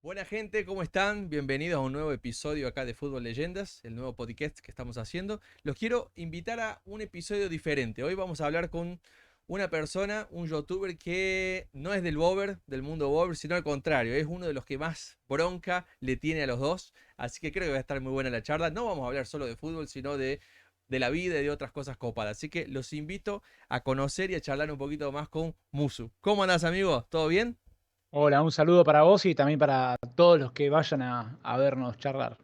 Buena gente, ¿cómo están? Bienvenidos a un nuevo episodio acá de Fútbol Leyendas, el nuevo podcast que estamos haciendo. Los quiero invitar a un episodio diferente. Hoy vamos a hablar con una persona, un youtuber que no es del Bober, del mundo Bober, sino al contrario, es uno de los que más bronca le tiene a los dos. Así que creo que va a estar muy buena la charla. No vamos a hablar solo de fútbol, sino de la vida y de otras cosas copadas. Así que los invito a conocer y a charlar un poquito más con Musu. ¿Cómo andás, amigo? ¿Todo bien? Hola, un saludo para vos y también para todos los que vayan a vernos charlar.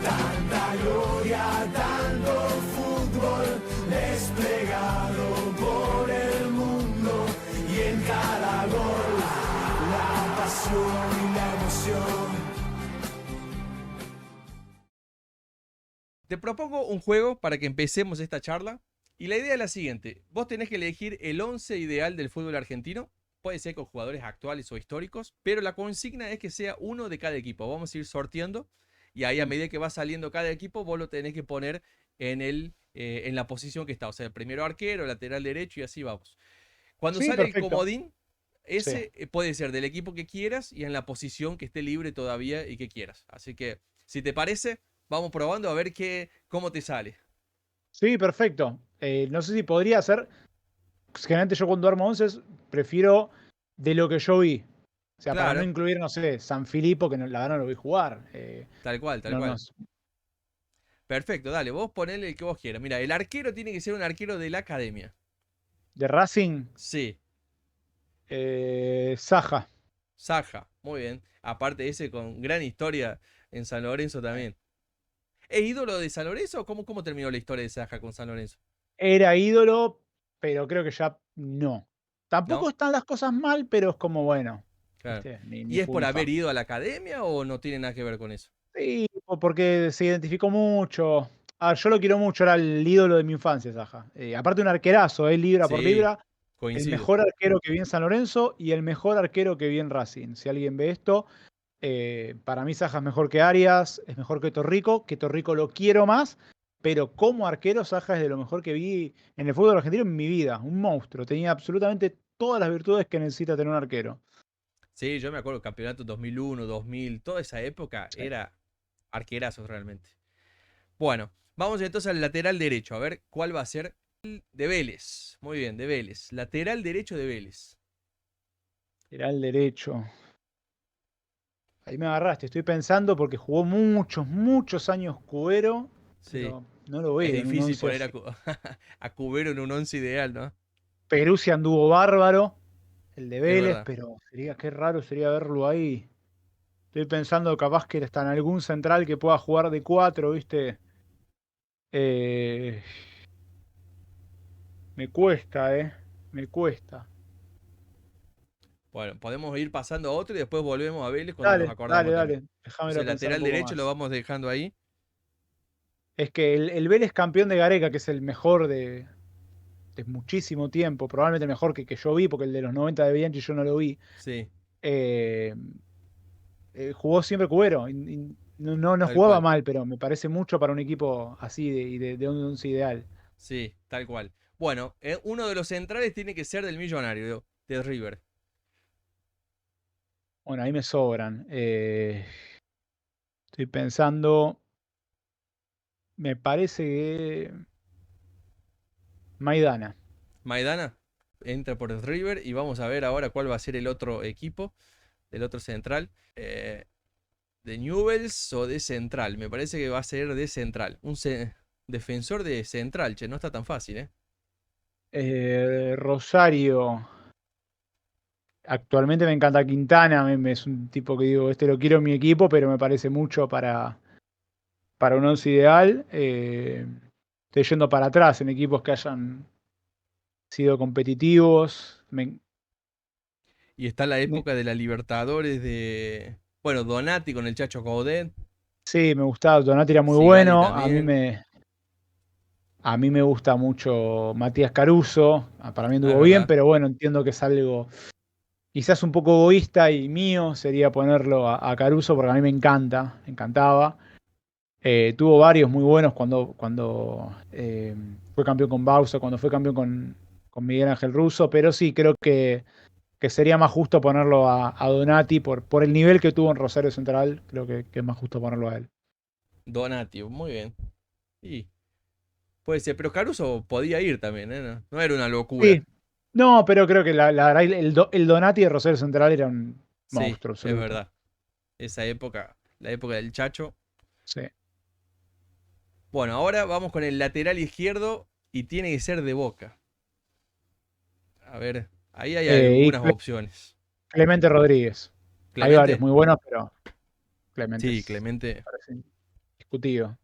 Tanta gloria, tanto fútbol desplegado por el mundo y en cada gol la pasión y la emoción. Te propongo un juego para que empecemos esta charla. Y la idea es la siguiente. Vos tenés que elegir el 11 ideal del fútbol argentino. Puede ser con jugadores actuales o históricos. Pero la consigna es que sea uno de cada equipo. Vamos a ir sorteando. Y ahí a Mm. medida que va saliendo cada equipo, vos lo tenés que poner en la posición que está. O sea, el primero arquero, lateral derecho y así vamos. Cuando Sí, sale el perfecto. comodín, Sí. ese puede ser del equipo que quieras y en la posición que esté libre todavía y que quieras. Así que, si te parece, vamos probando a ver cómo te sale. Sí, perfecto. No sé si podría ser. Generalmente yo cuando armo 11 prefiero de lo que yo vi. O sea, para no Claro, incluir, no sé, San Filipo, que la verdad no lo vi jugar. tal cual, tal No, no. cual. Perfecto, dale, vos ponele el que vos quieras. Mira, el arquero tiene que ser un arquero de la academia. De Racing, Sí, Saja. Saja, muy bien. Aparte ese con gran historia en San Lorenzo también. ¿Es ídolo de San Lorenzo? ¿Cómo terminó la historia de Saja con San Lorenzo? Era ídolo, pero creo que ya no. ¿No? Tampoco están las cosas mal, pero es como bueno. Claro. ¿Viste? Ni ¿Y es fu por ni haber fa. ido a la academia o no tiene nada que ver con eso? Sí, porque se identificó mucho. Ah, yo lo quiero mucho, era el ídolo de mi infancia, Saja. Aparte un arquerazo, libra por Sí, libra, el coincido. mejor arquero que vi en San Lorenzo y el mejor arquero que vi en Racing. Si alguien ve esto, para mí Saja es mejor que Arias, es mejor que Torrico lo quiero más, pero como arquero Saja es de lo mejor que vi en el fútbol argentino en mi vida. Un monstruo, tenía absolutamente todas las virtudes que necesita tener un arquero. Sí, yo me acuerdo, campeonato 2001, 2000, toda esa época Sí. era arquerazos realmente. Bueno, vamos entonces al lateral derecho, a ver cuál va a ser el de Vélez. Muy bien, de Vélez. Lateral derecho de Vélez. Era el derecho. Ahí me agarraste, estoy pensando porque jugó muchos, muchos años Cubero, Sí, pero no lo es veo en un difícil 11 poner así. a Cubero en un once ideal, ¿no? Peruzzi anduvo bárbaro, el de Es Vélez, verdad. pero qué raro sería verlo ahí. Estoy pensando capaz que está en algún central que pueda jugar de 4, ¿viste? Eh, me cuesta, me cuesta. Bueno, podemos ir pasando a otro y después volvemos a Vélez cuando nos Dale, dale, acordamos también. dale, déjamelo Entonces, pensar un lateral poco derecho lo más. vamos dejando ahí. Es que el Vélez campeón de Gareca, que es el mejor de muchísimo tiempo, probablemente el mejor que yo vi, porque el de los 90 de Bianchi yo no lo vi. Sí, eh, Jugó siempre Cubero. No tal jugaba cual. mal, pero me parece mucho para un equipo así de un once ideal. Sí, tal cual. Bueno, uno de los centrales tiene que ser del Millonario, de River. Bueno, ahí me sobran. Estoy pensando. Me parece que. Maidana. Maidana entra por el River y vamos a ver ahora cuál va a ser el otro equipo del otro central. ¿De Newells o de Central? Me parece que va a ser de Central. Defensor de Central, che, no está tan fácil, ¿eh? Rosario. Actualmente me encanta Quintana. Es un tipo que digo, este lo quiero en mi equipo, pero me parece mucho para un once ideal. Estoy yendo para atrás en equipos que hayan sido competitivos. Y está la Me- época de la Libertadores bueno, Donati con el Chacho Coudet. Sí, me gustaba, Donati era muy Sigali bueno. también. A mí me gusta mucho Matías Caruso. Para mí Ah, es anduvo bien, verdad. pero bueno, entiendo que es algo quizás un poco egoísta y mío sería ponerlo a Caruso porque a mí me encanta, me encantaba. Tuvo varios muy buenos cuando fue campeón con Bausa, cuando fue campeón con Miguel Ángel Russo, pero sí, creo que que sería más justo ponerlo a Donati por el nivel que tuvo en Rosario Central. Creo que es más justo ponerlo a él. Donati, muy bien. Y puede ser, pero Caruso podía ir también, ¿eh? No, no era una locura. Sí, no, pero creo que la verdad el Donati de Rosario Central era un Sí, monstruo es absoluto. verdad. Esa época, la época del Chacho. Sí. Bueno, ahora vamos con el lateral izquierdo y tiene que ser de Boca. A ver, ahí hay Y algunas opciones. Clemente Rodríguez. Hay varios Clemente, muy buenos, pero Clemente sí, es, Clemente. parece discutido.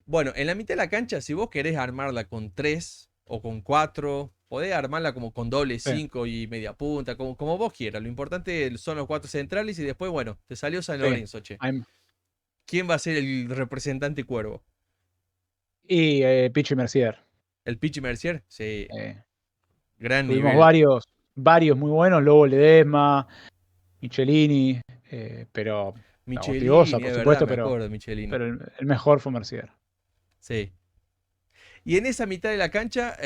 Bueno, en la mitad de la cancha, si vos querés armarla con 3 o con 4, podés armarla como con doble Sí, 5 y media punta, como vos quieras. Lo importante son los 4 centrales y después, bueno, te salió San sí. Lorenzo, che. Hay- ¿Quién va a ser el representante cuervo? Y Pichi Mercier. ¿El Pichi Mercier? Sí, Eh, gran tuvimos nivel. varios muy buenos, Lobo Ledesma, Michelini, pero Ortigosa, Michelini, por es verdad, supuesto, me acuerdo de Michelini. pero el mejor fue Mercier. Sí. Y en esa mitad de la cancha,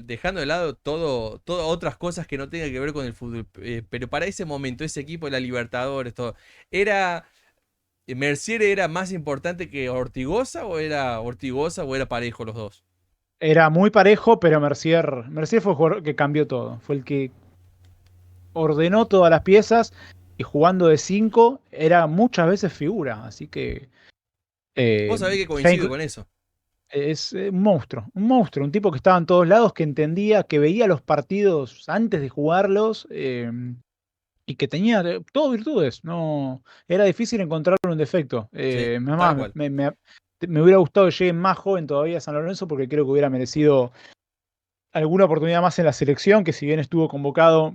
dejando de lado todas otras cosas que no tengan que ver con el fútbol, pero para ese momento, ese equipo de la Libertadores, todo, ¿era Mercier era más importante que Ortigosa o era Ortigosa o era parejo los dos? Era muy parejo, pero Mercier fue el jugador que cambió todo. Fue el que ordenó todas las piezas y jugando de 5 era muchas veces figura. Así que Vos eh, sabés que ya coincido con eso. es un monstruo, un tipo que estaba en todos lados, que entendía, que veía los partidos antes de jugarlos y que tenía todo virtudes. No, era difícil encontrarle un defecto. Sí, Es tal más, cual. me hubiera gustado que llegue más joven todavía a San Lorenzo porque creo que hubiera merecido alguna oportunidad más en la selección, que si bien estuvo convocado,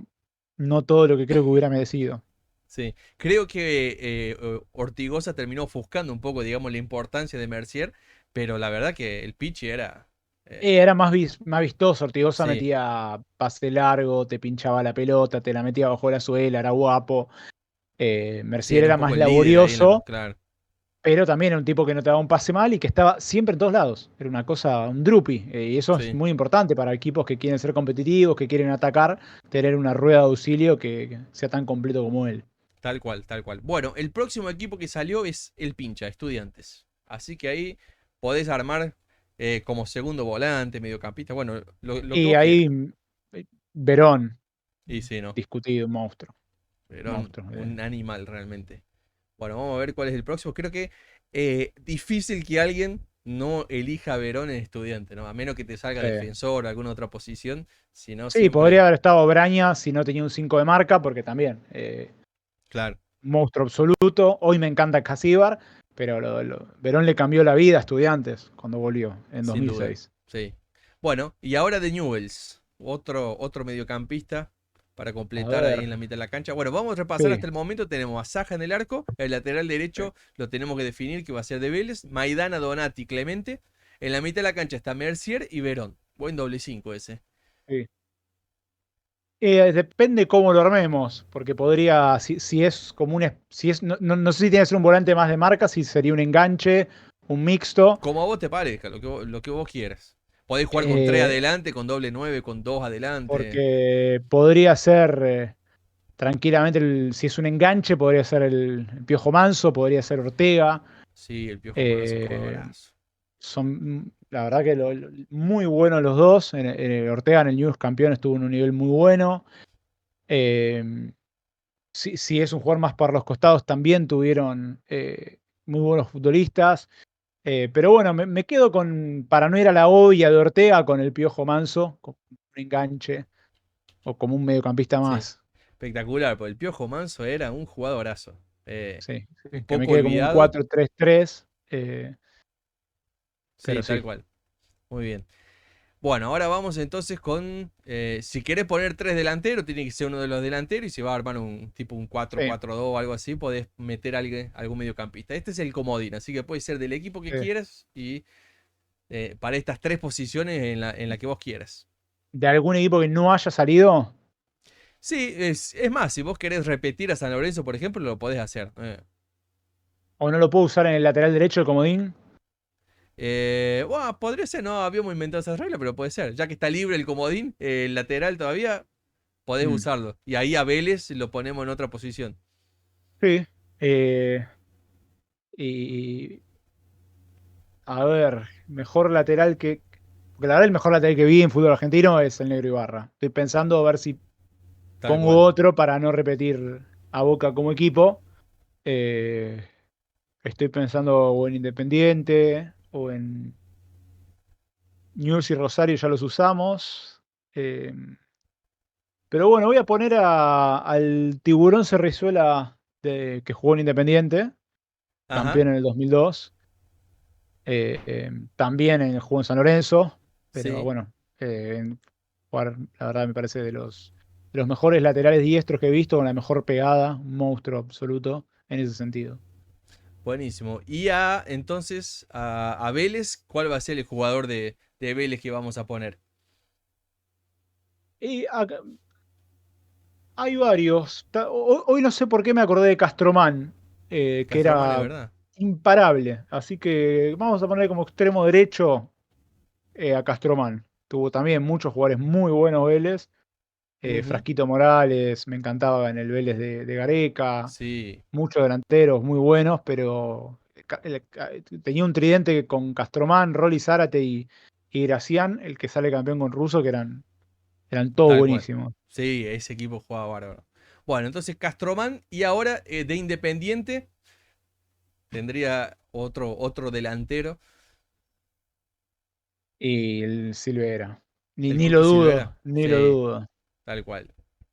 no todo lo que creo que hubiera merecido. Sí. Creo que Ortigosa terminó ofuscando un poco, digamos, la importancia de Mercier, pero la verdad que el Pichi era. Era más vistoso, Ortigosa Sí, metía pase largo, te pinchaba la pelota, te la metía bajo la suela, era guapo. sí, Mercier era un era poco más el líder ahí en la. laborioso, Claro. pero también era un tipo que no te daba un pase mal y que estaba siempre en todos lados. Era una cosa, un drupi. Y eso es Sí, muy importante para equipos que quieren ser competitivos, que quieren atacar, tener una rueda de auxilio que sea tan completo como él. tal cual, tal cual. Bueno, el próximo equipo que salió es el Pincha, Estudiantes. Así que ahí podés armar como segundo volante, mediocampista, bueno, lo que Y vos quieras. ahí Verón, Y sí, ¿no? discutido, un monstruo. Pero Monstruo. un animal realmente. Bueno, vamos a ver cuál es el próximo. Creo que difícil que alguien no elija a Verón en estudiante, ¿no? A menos que te salga Sí. defensor o alguna otra posición. Si no, Sí, podría siempre. haber estado Braña si no tenía un 5 de marca, porque también Claro, monstruo absoluto. Hoy me encanta Casíbar, pero Verón le cambió la vida a Estudiantes cuando volvió en sin duda. 2006. Sí. Bueno, y ahora de Newells. Otro mediocampista para A completar ahí ver, en la mitad de la cancha. Bueno, vamos a repasar sí, hasta el momento. Tenemos a Saja en el arco. El lateral sí, derecho lo tenemos que definir que va a ser de Vélez. Maidana, Donati, Clemente. En la mitad de la cancha está Mercier y Verón. Buen doble 5 ese. sí. Depende cómo lo armemos, porque podría, si es como si es, no sé si tiene que ser un volante más de marca, si sería un enganche, un mixto. Como a vos te parezca, lo que vos quieras. Podés jugar con 3 eh, adelante, con doble 9, con 2 adelante. porque podría ser tranquilamente, si es un enganche, podría ser el Piojo Manso, podría ser Ortega. Sí, el Piojo Manso, eh, jugadorazo. Son, la verdad que muy buenos los dos. Ortega en el News campeón estuvo en un nivel muy bueno. Eh, si es un jugador más para los costados, también tuvieron muy buenos futbolistas. Pero bueno, me quedo con, para no ir a la olla de Ortega, con el Piojo Manso, como un enganche o como un mediocampista Sí, más. espectacular, porque el Piojo Manso era un jugadorazo. Sí, Un que me poco quede como un olvidado. 4-3-3. Sí, Pero tal sí, cual. Muy bien. Bueno, ahora vamos entonces con. Si querés poner 3 delanteros, tiene que ser uno de los delanteros. Y si va a armar un tipo un cuatro sí, cuatro dos o algo así, podés meter algún mediocampista. Este es el comodín, así que puede ser del equipo que sí. quieras y para estas tres posiciones en la que vos quieras. De algún equipo que no haya salido, Sí, es más, si vos querés repetir a San Lorenzo, por ejemplo, lo podés hacer. o no lo puedo usar en el lateral derecho el comodín. Bueno, podría ser, no habíamos inventado esas reglas, pero puede ser. Ya que está libre el comodín, el lateral todavía, podés Mm, usarlo. Y ahí a Vélez lo ponemos en otra posición. sí. Y a ver, mejor lateral que. Porque la verdad, el mejor lateral que vi en fútbol argentino es el Negro Ibarra. Estoy pensando a ver si Tal pongo cual. otro para no repetir a Boca como equipo. Eh, Estoy pensando o en Independiente o en News y Rosario, ya los usamos. Eh, pero bueno, voy a poner al Tiburón Cerrizuela que jugó en Independiente, Ajá, campeón en el 2002. También jugó en San Lorenzo, pero sí. bueno, la verdad me parece de los mejores laterales diestros que he visto, con la mejor pegada, un monstruo absoluto en ese sentido. Buenísimo. Y entonces, a Vélez, ¿cuál va a ser el jugador de Vélez que vamos a poner? Y hay varios. Hoy no sé por qué me acordé de Castromán, que Castromán, ¿es era verdad? imparable. Así que vamos a poner como extremo derecho a Castromán. Tuvo también muchos jugadores muy buenos Vélez. Ujú, Frasquito Morales, me encantaba en el Vélez de Gareca. sí, Muchos delanteros muy buenos, pero tenía un tridente con Castromán, Rolly Zárate y Gracián, el que sale campeón con Russo, que eran todos tal cual. buenísimos. Sí, ese equipo jugaba bárbaro. Bueno, entonces Castromán y ahora de Independiente tendría otro delantero, Y el Silvera. Ni, el ni lo Cookie Silvera. dudo, ni lo Sí, dudo. tal cual.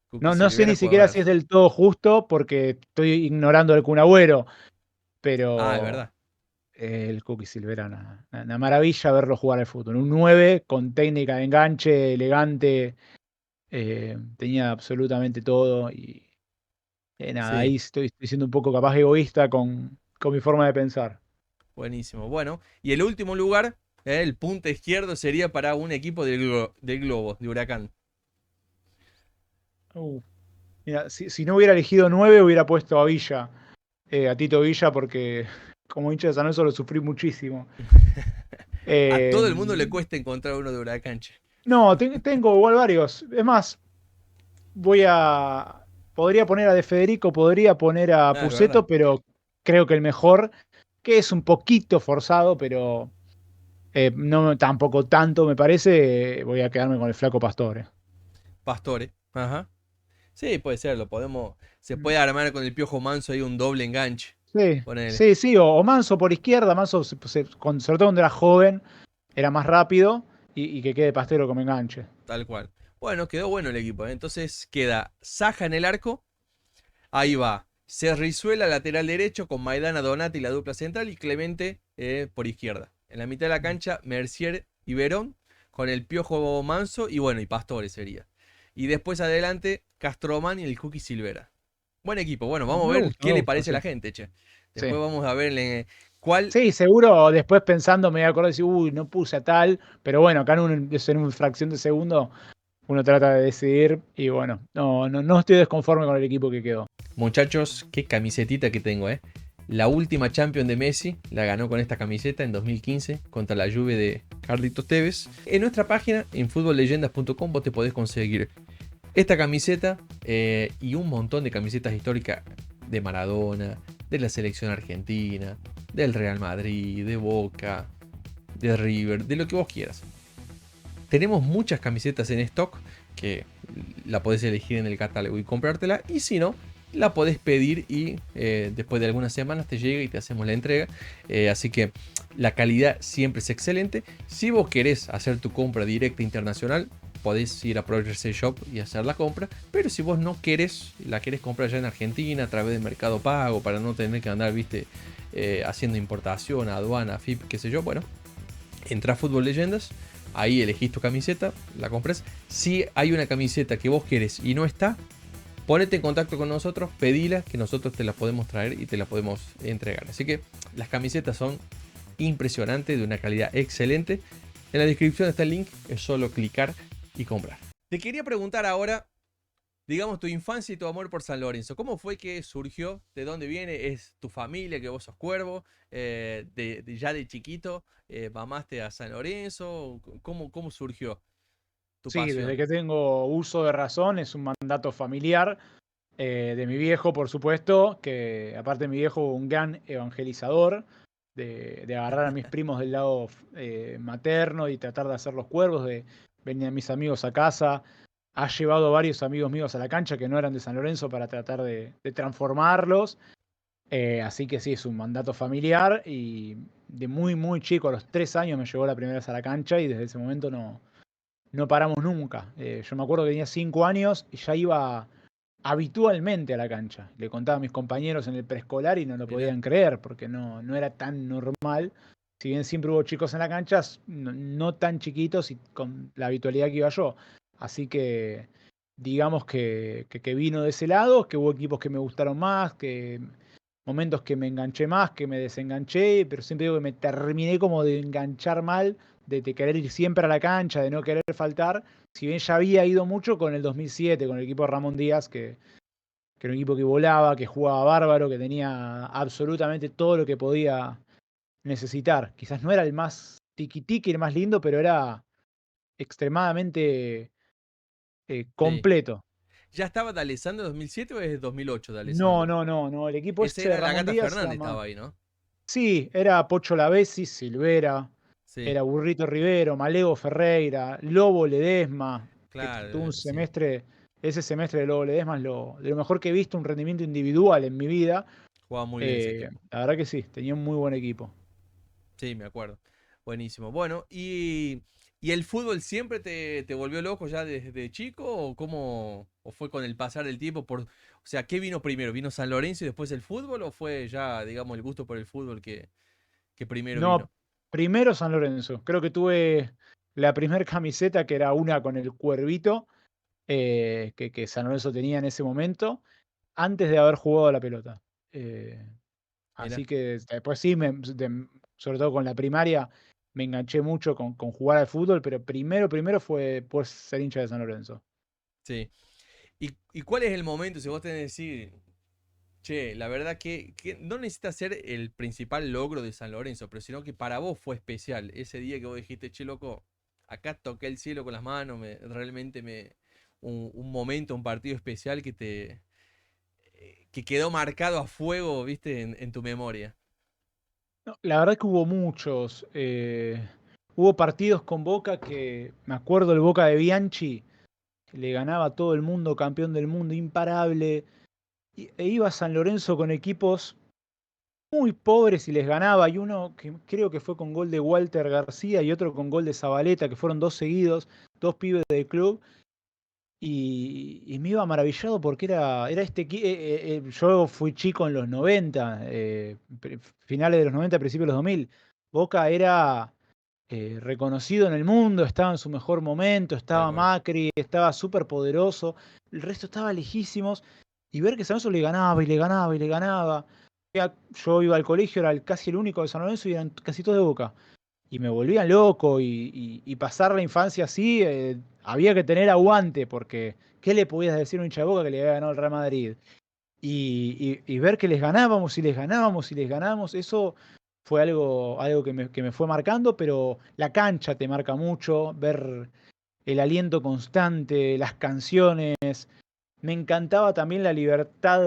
Cookie No sé Silvera ni juega siquiera si es bárbaro. del todo justo, porque estoy ignorando al Kun Agüero, Ah, es pero verdad. el Cookie Silvera, una maravilla verlo jugar al fútbol. Un 9 con técnica de enganche, elegante, tenía absolutamente todo. Y nada, Sí, ahí estoy siendo un poco capaz egoísta con mi forma de pensar. buenísimo. Bueno, y el último lugar, el punta izquierdo, sería para un equipo del Globo, de Huracán. Uh, Mira, si no hubiera elegido 9 hubiera puesto a Villa, a Tito Villa, porque como hincha de San Lorenzo lo sufrí muchísimo. A Eh, todo el mundo le cuesta encontrar uno de Huracán, che. no, tengo igual varios. Es más, voy a. Podría poner a De Federico, podría poner a Ah, es verdad. Puceto, pero creo que el mejor, que es un poquito forzado, pero no tampoco tanto me parece, voy a quedarme con el Flaco Pastore. Pastore. Ajá. Sí, puede ser, lo podemos. Se Mm. puede armar con el Piojo Manso ahí un doble enganche. Sí, Ponele. sí, sí, o Manso por izquierda, Manso, sobre todo cuando era joven, era más rápido y que quede Pastero como enganche. Tal cual. Bueno, quedó bueno el equipo, ¿eh? Entonces queda Saja en el arco. Ahí va. Cerrizuela, lateral derecho, con Maidana Donati, la dupla central, y Clemente por izquierda. En la mitad de la cancha, Mercier y Verón, con el Piojo Manso y bueno, y Pastore sería. Y después adelante, Castromán y el Cookie Silvera. Buen equipo. Bueno, vamos a ver Me qué le gusta, parece a sí. la gente, che. Sí. Después vamos a ver cuál. Sí, seguro después pensando me voy a acordar y decir, uy, no puse a tal, pero bueno, acá en una fracción de segundo uno trata de decidir y bueno, no estoy desconforme con el equipo que quedó. Muchachos, qué camisetita que tengo, ¿eh? La última Champions de Messi la ganó con esta camiseta en 2015 contra la Juve de Carlitos Tevez. En nuestra página, en futbolleyendas.com, vos te podés conseguir esta camiseta y un montón de camisetas históricas de Maradona, de la selección argentina, del Real Madrid, de Boca, de River, de lo que vos quieras. Tenemos muchas camisetas en stock que la podés elegir en el catálogo y comprártela. Y si no, la podés pedir y después de algunas semanas te llega y te hacemos la entrega. Así que la calidad siempre es excelente. Si vos querés hacer tu compra directa internacional, podés ir a Progress Shop y hacer la compra. Pero si vos no querés, la querés comprar ya en Argentina a través de Mercado Pago para no tener que andar, viste, haciendo importación, aduana, FIP, qué sé yo, bueno, entra a Fútbol Leyendas. Ahí elegís tu camiseta, la compras. Si hay una camiseta que vos querés y no está, ponete en contacto con nosotros, pedila, que nosotros te la podemos traer y te la podemos entregar. Así que las camisetas son impresionantes, de una calidad excelente. En la descripción está el link, es solo clicar y comprar. Te quería preguntar ahora, digamos, tu infancia y tu amor por San Lorenzo. ¿Cómo fue que surgió? ¿De dónde viene? ¿Es tu familia, que vos sos cuervo? Ya de chiquito mamaste a San Lorenzo. ¿Cómo surgió? tu Sí, desde pasión. que tengo uso de razón es un mandato familiar de mi viejo, por supuesto, que aparte mi viejo un gran evangelizador de agarrar a mis primos del lado materno y tratar de hacer los cuervos, de venir a mis amigos a casa. Ha llevado a varios amigos míos a la cancha que no eran de San Lorenzo para tratar de transformarlos. Así que sí, es un mandato familiar y de muy, muy chico, a los 3 años me llevó la primera vez a la cancha y desde ese momento no paramos nunca. Yo me acuerdo que tenía 5 años y ya iba habitualmente a la cancha. Le contaba a mis compañeros en el preescolar y no lo Mirá, podían creer porque no era tan normal. Si bien siempre hubo chicos en la cancha, no tan chiquitos y con la habitualidad que iba yo. Así que digamos que vino de ese lado, que hubo equipos que me gustaron más, que momentos que me enganché más, que me desenganché, pero siempre digo que me terminé como de enganchar mal, de querer ir siempre a la cancha, de no querer faltar, si bien ya había ido mucho con el 2007, con el equipo de Ramón Díaz, que era un equipo que volaba, que jugaba bárbaro, que tenía absolutamente todo lo que podía necesitar. Quizás no era el más tiquitiqui, el más lindo, pero era extremadamente sí. completo. ¿Ya estaba D'Alessandro en 2007 o es 2008 No, D'Alessandro? no, no, no. El equipo Ese ese de era la Ramón Gata Díaz Fernández, era más. estaba ahí, ¿no? Sí, era Pocho Lavesi, Silvera, Sí, era Burrito Rivero, Malego Ferreira, Lobo Ledesma, que tuvo un claro, sí. semestre, ese semestre de Lobo Ledesma es de lo mejor que he visto, un rendimiento individual en mi vida. Jugaba muy bien ese equipo. La verdad que sí, tenía un muy buen equipo. Sí, me acuerdo. Buenísimo. Bueno, ¿y el fútbol siempre te volvió loco ya desde chico o cómo o fue con el pasar del tiempo o sea, ¿qué vino primero? ¿Vino San Lorenzo y después el fútbol o fue ya, digamos, el gusto por el fútbol que primero vino? No, primero San Lorenzo. Creo que tuve la primer camiseta que era una con el cuervito que San Lorenzo tenía en ese momento, antes de haber jugado a la pelota. Eh, Mira, Así que después sí, sobre todo con la primaria, me enganché mucho con jugar al fútbol, pero primero fue pues ser hincha de San Lorenzo. sí. ¿Y cuál es el momento si vos tenés que decir, che, la verdad que no necesita ser el principal logro de San Lorenzo, pero sino que para vos fue especial ese día que vos dijiste, che, loco, acá toqué el cielo con las manos, realmente un momento, un partido especial que quedó marcado a fuego, viste, en tu memoria. No, la verdad que hubo muchos. Hubo partidos con Boca que, me acuerdo el Boca de Bianchi, que le ganaba a todo el mundo, campeón del mundo, imparable. E iba a San Lorenzo con equipos muy pobres y les ganaba. Y uno que creo que fue con gol de Walter García y otro con gol de Zabaleta, que fueron dos seguidos, dos pibes del club. Y me iba maravillado porque era yo fui chico en los 90, finales de los 90, principios de los 2000. Boca era reconocido en el mundo, estaba en su mejor momento, Tal estaba cual. Macri, estaba súper poderoso, el resto estaba lejísimos. Y ver que San Lorenzo le ganaba y le ganaba y le ganaba. Yo iba al colegio, era casi el único de San Lorenzo y eran casi todos de Boca y me volvían loco y pasar la infancia así, había que tener aguante porque ¿qué le podías decir a un hincha de Boca que le había ganado el Real Madrid? Y ver que les ganábamos y les ganábamos y les ganábamos, eso fue algo que me fue marcando, pero la cancha te marca mucho, ver el aliento constante, las canciones. Me encantaba también la libertad.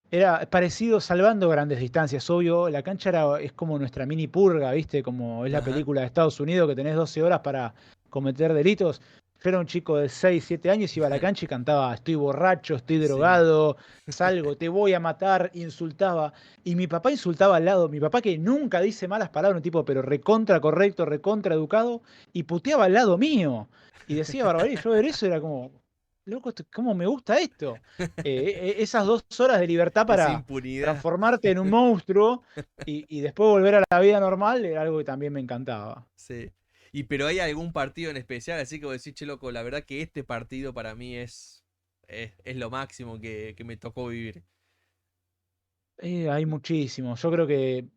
Era parecido salvando grandes distancias, obvio. La cancha es como nuestra mini purga, ¿viste? Como es la Ajá, película de Estados Unidos que tenés 12 horas para cometer delitos. Yo era un chico de 6 7 años, iba a la cancha y cantaba, estoy borracho, estoy sí. drogado, salgo, te voy a matar, insultaba. Y mi papá insultaba al lado, mi papá que nunca dice malas palabras, un tipo, pero recontra correcto, recontra educado, y puteaba al lado mío. Y decía barbaridad, yo ver eso era como, loco, ¿cómo me gusta esto? Esas 2 horas de libertad Esa para impunidad. transformarte en un monstruo y después volver a la vida normal era algo que también me encantaba. Sí. Pero hay algún partido en especial, así que vos decís, che, loco, la verdad que este partido para mí es lo máximo que me tocó vivir. Hay muchísimo. Yo creo que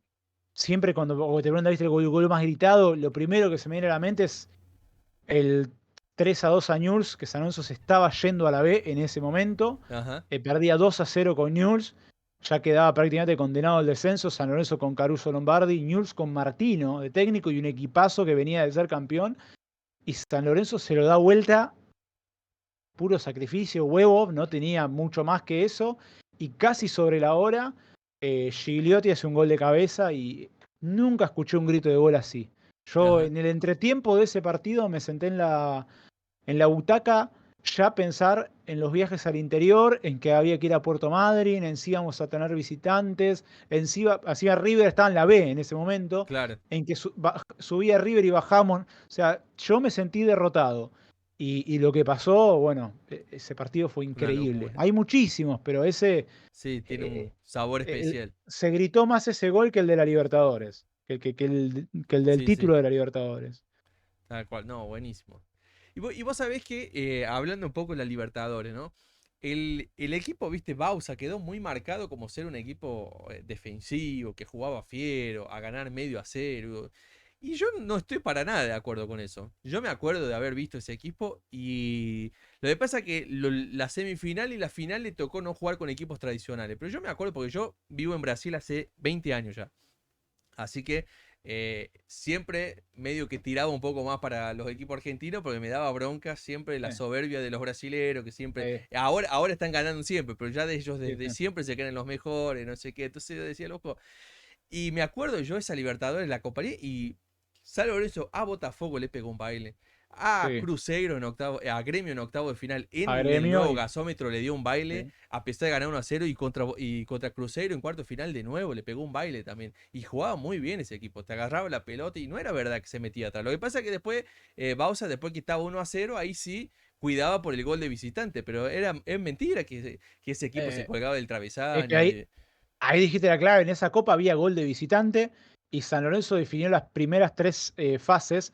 siempre cuando te preguntan, ¿viste el gol más gritado? Lo primero que se me viene a la mente es el 3-2 a Newell's, que San Lorenzo se estaba yendo a la B en ese momento. Ajá, Perdía 2-0 con Newell's. Ya quedaba prácticamente condenado al descenso. San Lorenzo con Caruso Lombardi, Newell's con Martino de técnico y un equipazo que venía de ser campeón. y San Lorenzo se lo da vuelta, puro sacrificio, huevo, no tenía mucho más que eso, y casi sobre la hora, Gigliotti hace un gol de cabeza y nunca escuché un grito de gol así. Yo Ajá. en el entretiempo de ese partido me senté en la butaca ya a pensar en los viajes al interior, en que había que ir a Puerto Madryn, en si íbamos a tener visitantes, en si hacía River, estaba en la B en ese momento, Claro, en que subía River y bajamos. O sea, yo me sentí derrotado. Y lo que pasó, bueno, ese partido fue una increíble. locura. Hay muchísimos, pero ese Sí, tiene eh, un sabor especial. se gritó más ese gol que el de la Libertadores, que el del Sí, sí, título de la Libertadores. tal cual. No, buenísimo. Y vos sabés que, hablando un poco de la Libertadores, ¿no? El equipo, viste, Bausa quedó muy marcado como ser un equipo defensivo, que jugaba fiero, a ganar medio a cero. Y yo no estoy para nada de acuerdo con eso. Yo me acuerdo de haber visto ese equipo y lo que pasa es que la semifinal y la final le tocó no jugar con equipos tradicionales. Pero yo me acuerdo porque yo vivo en Brasil hace 20 años ya. Así que siempre medio que tiraba un poco más para los equipos argentinos porque me daba bronca siempre la Eh, soberbia de los brasileros que siempre, eh, ahora están ganando siempre, pero ya de ellos sí, desde sí. siempre se creen los mejores, no sé qué. Entonces yo decía, loco, y me acuerdo yo esa Libertadores la compañía y San Lorenzo a Botafogo le pegó un baile. A Sí, Cruzeiro en octavo, a Gremio en octavo de final a en el Gremio nuevo y gasómetro le dio un baile, sí, a pesar de ganar 1-0 y contra Cruzeiro en cuarto de final de nuevo le pegó un baile también. Y jugaba muy bien ese equipo, te agarraba la pelota y no era verdad que se metía atrás. Lo que pasa es que después Bausa, después que estaba 1-0, ahí sí cuidaba por el gol de visitante, pero es mentira que ese equipo se eh, colgaba del es que travesaño. ahí dijiste la clave. En esa copa había gol de visitante y San Lorenzo definió las primeras tres fases.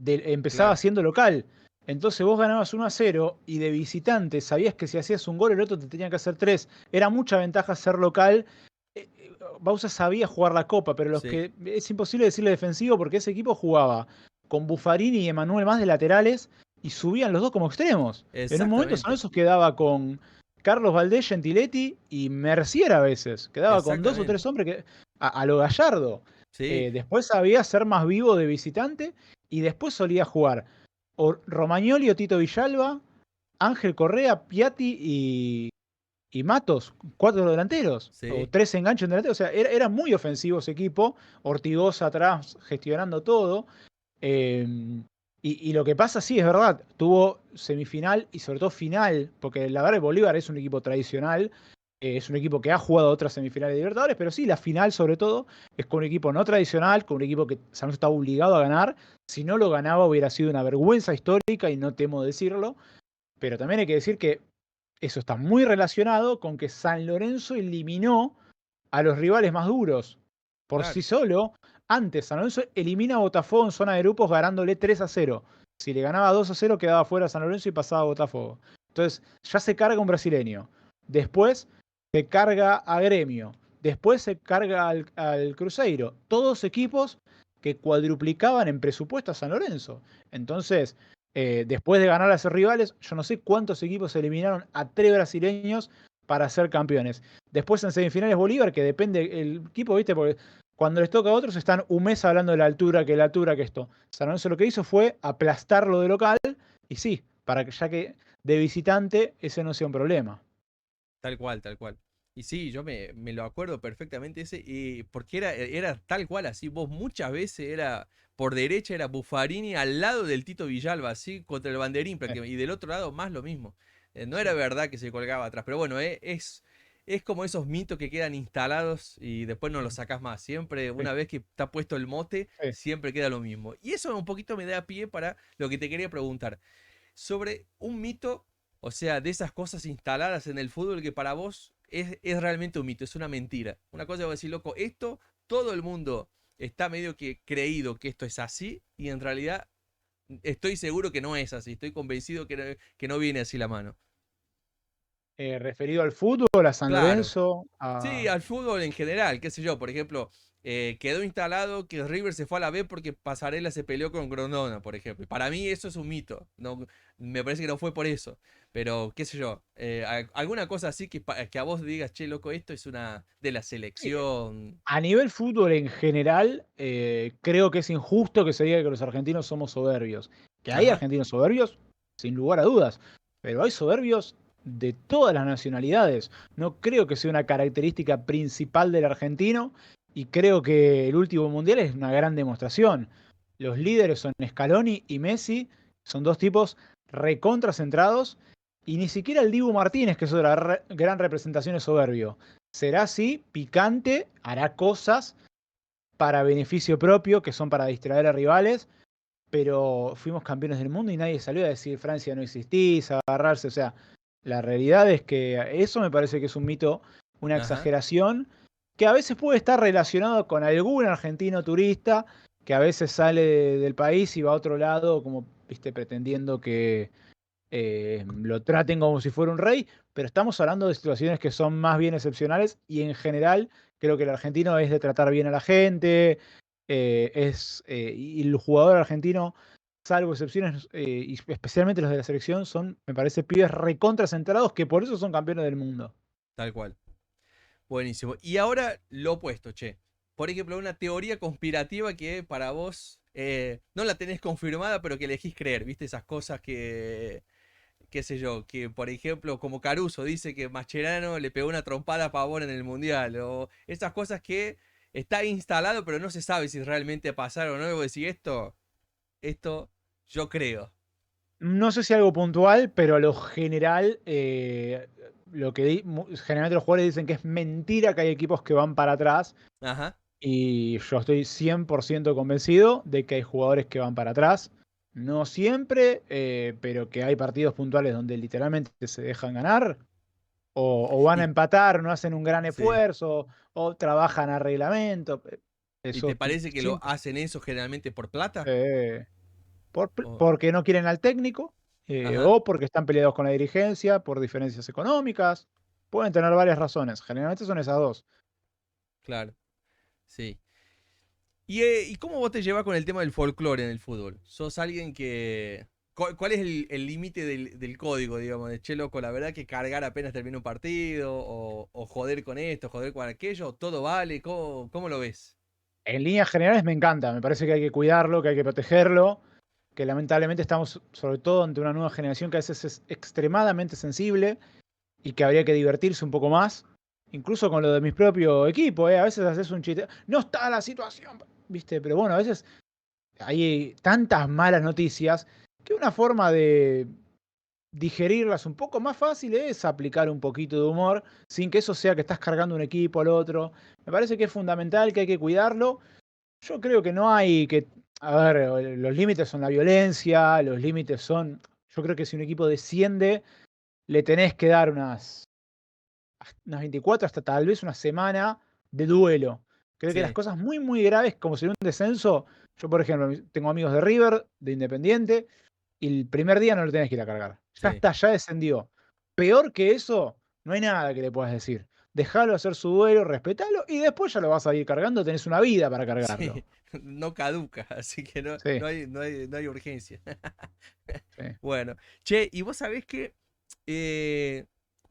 Empezaba Claro, siendo local. Entonces vos ganabas 1-0 y de visitante sabías que si hacías un gol el otro te tenía que hacer tres. Era mucha ventaja ser local. Bausa sabía jugar la copa, pero los sí, que es imposible decirle defensivo porque ese equipo jugaba con Buffarini y Emanuel más de laterales y subían los dos como extremos. En un momento San exactamente, Lorenzo quedaba con Carlos Valdés, Gentiletti y Mercier a veces. Quedaba con dos o tres exactamente. hombres a lo Gallardo. Sí, Después sabía ser más vivo de visitante y después solía jugar o Romagnoli o Tito Villalba, Ángel Correa, Piatti y Matos, cuatro delanteros, o sí, tres enganches en delantero. O sea, era muy ofensivo ese equipo. Ortigoza atrás gestionando todo. Eh, y lo que pasa, sí, es verdad, tuvo semifinal y sobre todo final, porque la verdad el Bolívar es un equipo tradicional, es un equipo que ha jugado otras semifinales de Libertadores, pero sí, la final sobre todo es con un equipo no tradicional, con un equipo que San Lorenzo está obligado a ganar. Si no lo ganaba hubiera sido una vergüenza histórica y no temo decirlo, pero también hay que decir que eso está muy relacionado con que San Lorenzo eliminó a los rivales más duros. Por sí claro. solo, antes San Lorenzo elimina a Botafogo en zona de grupos ganándole 3-0. Si le ganaba 2-0 quedaba fuera San Lorenzo y pasaba a Botafogo. Entonces ya se carga un brasileño. Después se carga a Gremio. Después se carga al Cruzeiro. Todos equipos que cuadruplicaban en presupuesto a San Lorenzo. Entonces, después de ganar a esos rivales, yo no sé cuántos equipos eliminaron a tres brasileños para ser campeones. Después en semifinales Bolívar, que depende el equipo, ¿viste? Porque cuando les toca a otros están un mes hablando de la altura, que esto. San Lorenzo lo que hizo fue aplastarlo de local y sí, para que ya que de visitante ese no sea un problema. Tal cual, tal cual. Y sí, yo me lo acuerdo perfectamente ese, porque era tal cual así. Vos muchas veces era, por derecha era Buffarini al lado del Tito Villalba, así, contra el banderín prácticamente. Y del otro lado más lo mismo. No era Sí, verdad que se colgaba atrás, pero bueno, es como esos mitos que quedan instalados y después no los sacás más. Siempre, sí, una vez que está puesto el mote, sí. siempre queda lo mismo. Y eso un poquito me da pie para lo que te quería preguntar sobre un mito, o sea, de esas cosas instaladas en el fútbol que para vos es realmente un mito, es una mentira. Una cosa que vos decís, loco, esto todo el mundo está medio que creído que esto es así y en realidad estoy seguro que no es así, estoy convencido que no viene así la mano. Referido al fútbol, a San Claro, Lorenzo, sí, al fútbol en general, qué sé yo, por ejemplo, quedó instalado que River se fue a la B porque Pasarela se peleó con Grondona, por ejemplo. Para mí eso es un mito, no, me parece que no fue por eso, pero qué sé yo, alguna cosa así que a vos digas, che, loco, esto es una de la selección. a nivel fútbol en general, creo que es injusto que se diga que los argentinos somos soberbios. Que hay Ajá. argentinos soberbios, sin lugar a dudas, pero hay soberbios de todas las nacionalidades. No creo que sea una característica principal del argentino y creo que el último mundial es una gran demostración. Los líderes son Scaloni y Messi, son dos tipos recontracentrados y ni siquiera el Dibu Martínez, que es otra gran representación, es soberbio. Será así, picante, hará cosas para beneficio propio, que son para distraer a rivales, pero fuimos campeones del mundo y nadie salió a decir Francia no existís, a agarrarse. O sea, la realidad es que eso me parece que es un mito, una Ajá. exageración, que a veces puede estar relacionado con algún argentino turista que a veces sale del país y va a otro lado, como viste, pretendiendo que lo traten como si fuera un rey, pero estamos hablando de situaciones que son más bien excepcionales y en general creo que el argentino es de tratar bien a la gente, y el jugador argentino, salvo excepciones, y especialmente los de la selección, son, me parece, pibes recontracentrados que por eso son campeones del mundo. Tal cual. Buenísimo. Y ahora lo opuesto, che. Por ejemplo, una teoría conspirativa que para vos no la tenés confirmada, pero que elegís creer, ¿viste? Esas cosas que, qué sé yo, que por ejemplo, como Caruso dice que Mascherano le pegó una trompada a Pavón en el Mundial, o esas cosas que está instalado, pero no se sabe si realmente pasaron o no. Y vos decís, esto yo creo. No sé si algo puntual, pero a lo general, lo que generalmente los jugadores dicen que es mentira que hay equipos que van para atrás. Ajá, Y yo estoy 100% convencido de que hay jugadores que van para atrás. No siempre, pero que hay partidos puntuales donde literalmente se dejan ganar. O van a y, empatar, no hacen un gran sí. esfuerzo, o trabajan a reglamento. ¿Y Eso te parece que lo 100%. hacen eso generalmente por plata? eh, O- porque no quieren al técnico, ajá, o porque están peleados con la dirigencia, por diferencias económicas. Pueden tener varias razones. Generalmente son esas dos. claro, sí. ¿Y cómo vos te llevas con el tema del folclore en el fútbol? ¿Sos alguien que... ¿Cuál es el límite del código, digamos, de che, loco, la verdad que cargar apenas termina un partido, o joder con esto, joder con aquello, todo vale, ¿cómo lo ves? En líneas generales me encanta, me parece que hay que cuidarlo, que hay que protegerlo, que lamentablemente estamos sobre todo ante una nueva generación que a veces es extremadamente sensible y que habría que divertirse un poco más, incluso con lo de mis propios equipos, a veces haces un chiste, no está la situación, ¿viste? Pero bueno, a veces hay tantas malas noticias que una forma de digerirlas un poco más fácil es aplicar un poquito de humor sin que eso sea que estás cargando un equipo al otro. Me parece que es fundamental, que hay que cuidarlo. Yo creo que no hay que, a ver, los límites son la violencia, los límites son, yo creo que si un equipo desciende, le tenés que dar unas 24 hasta tal vez una semana de duelo. Creo que las Sí, cosas muy, muy graves, como sería un descenso, yo por ejemplo, tengo amigos de River, de Independiente, y el primer día no lo tenés que ir a cargar. Ya sí, está, ya descendió. Peor que eso, no hay nada que le puedas decir. Dejalo hacer su duelo, respetalo, y después ya lo vas a ir cargando, tenés una vida para cargarlo. sí, no caduca, así que no, Sí, no hay urgencia. sí. Bueno, che, y vos sabés que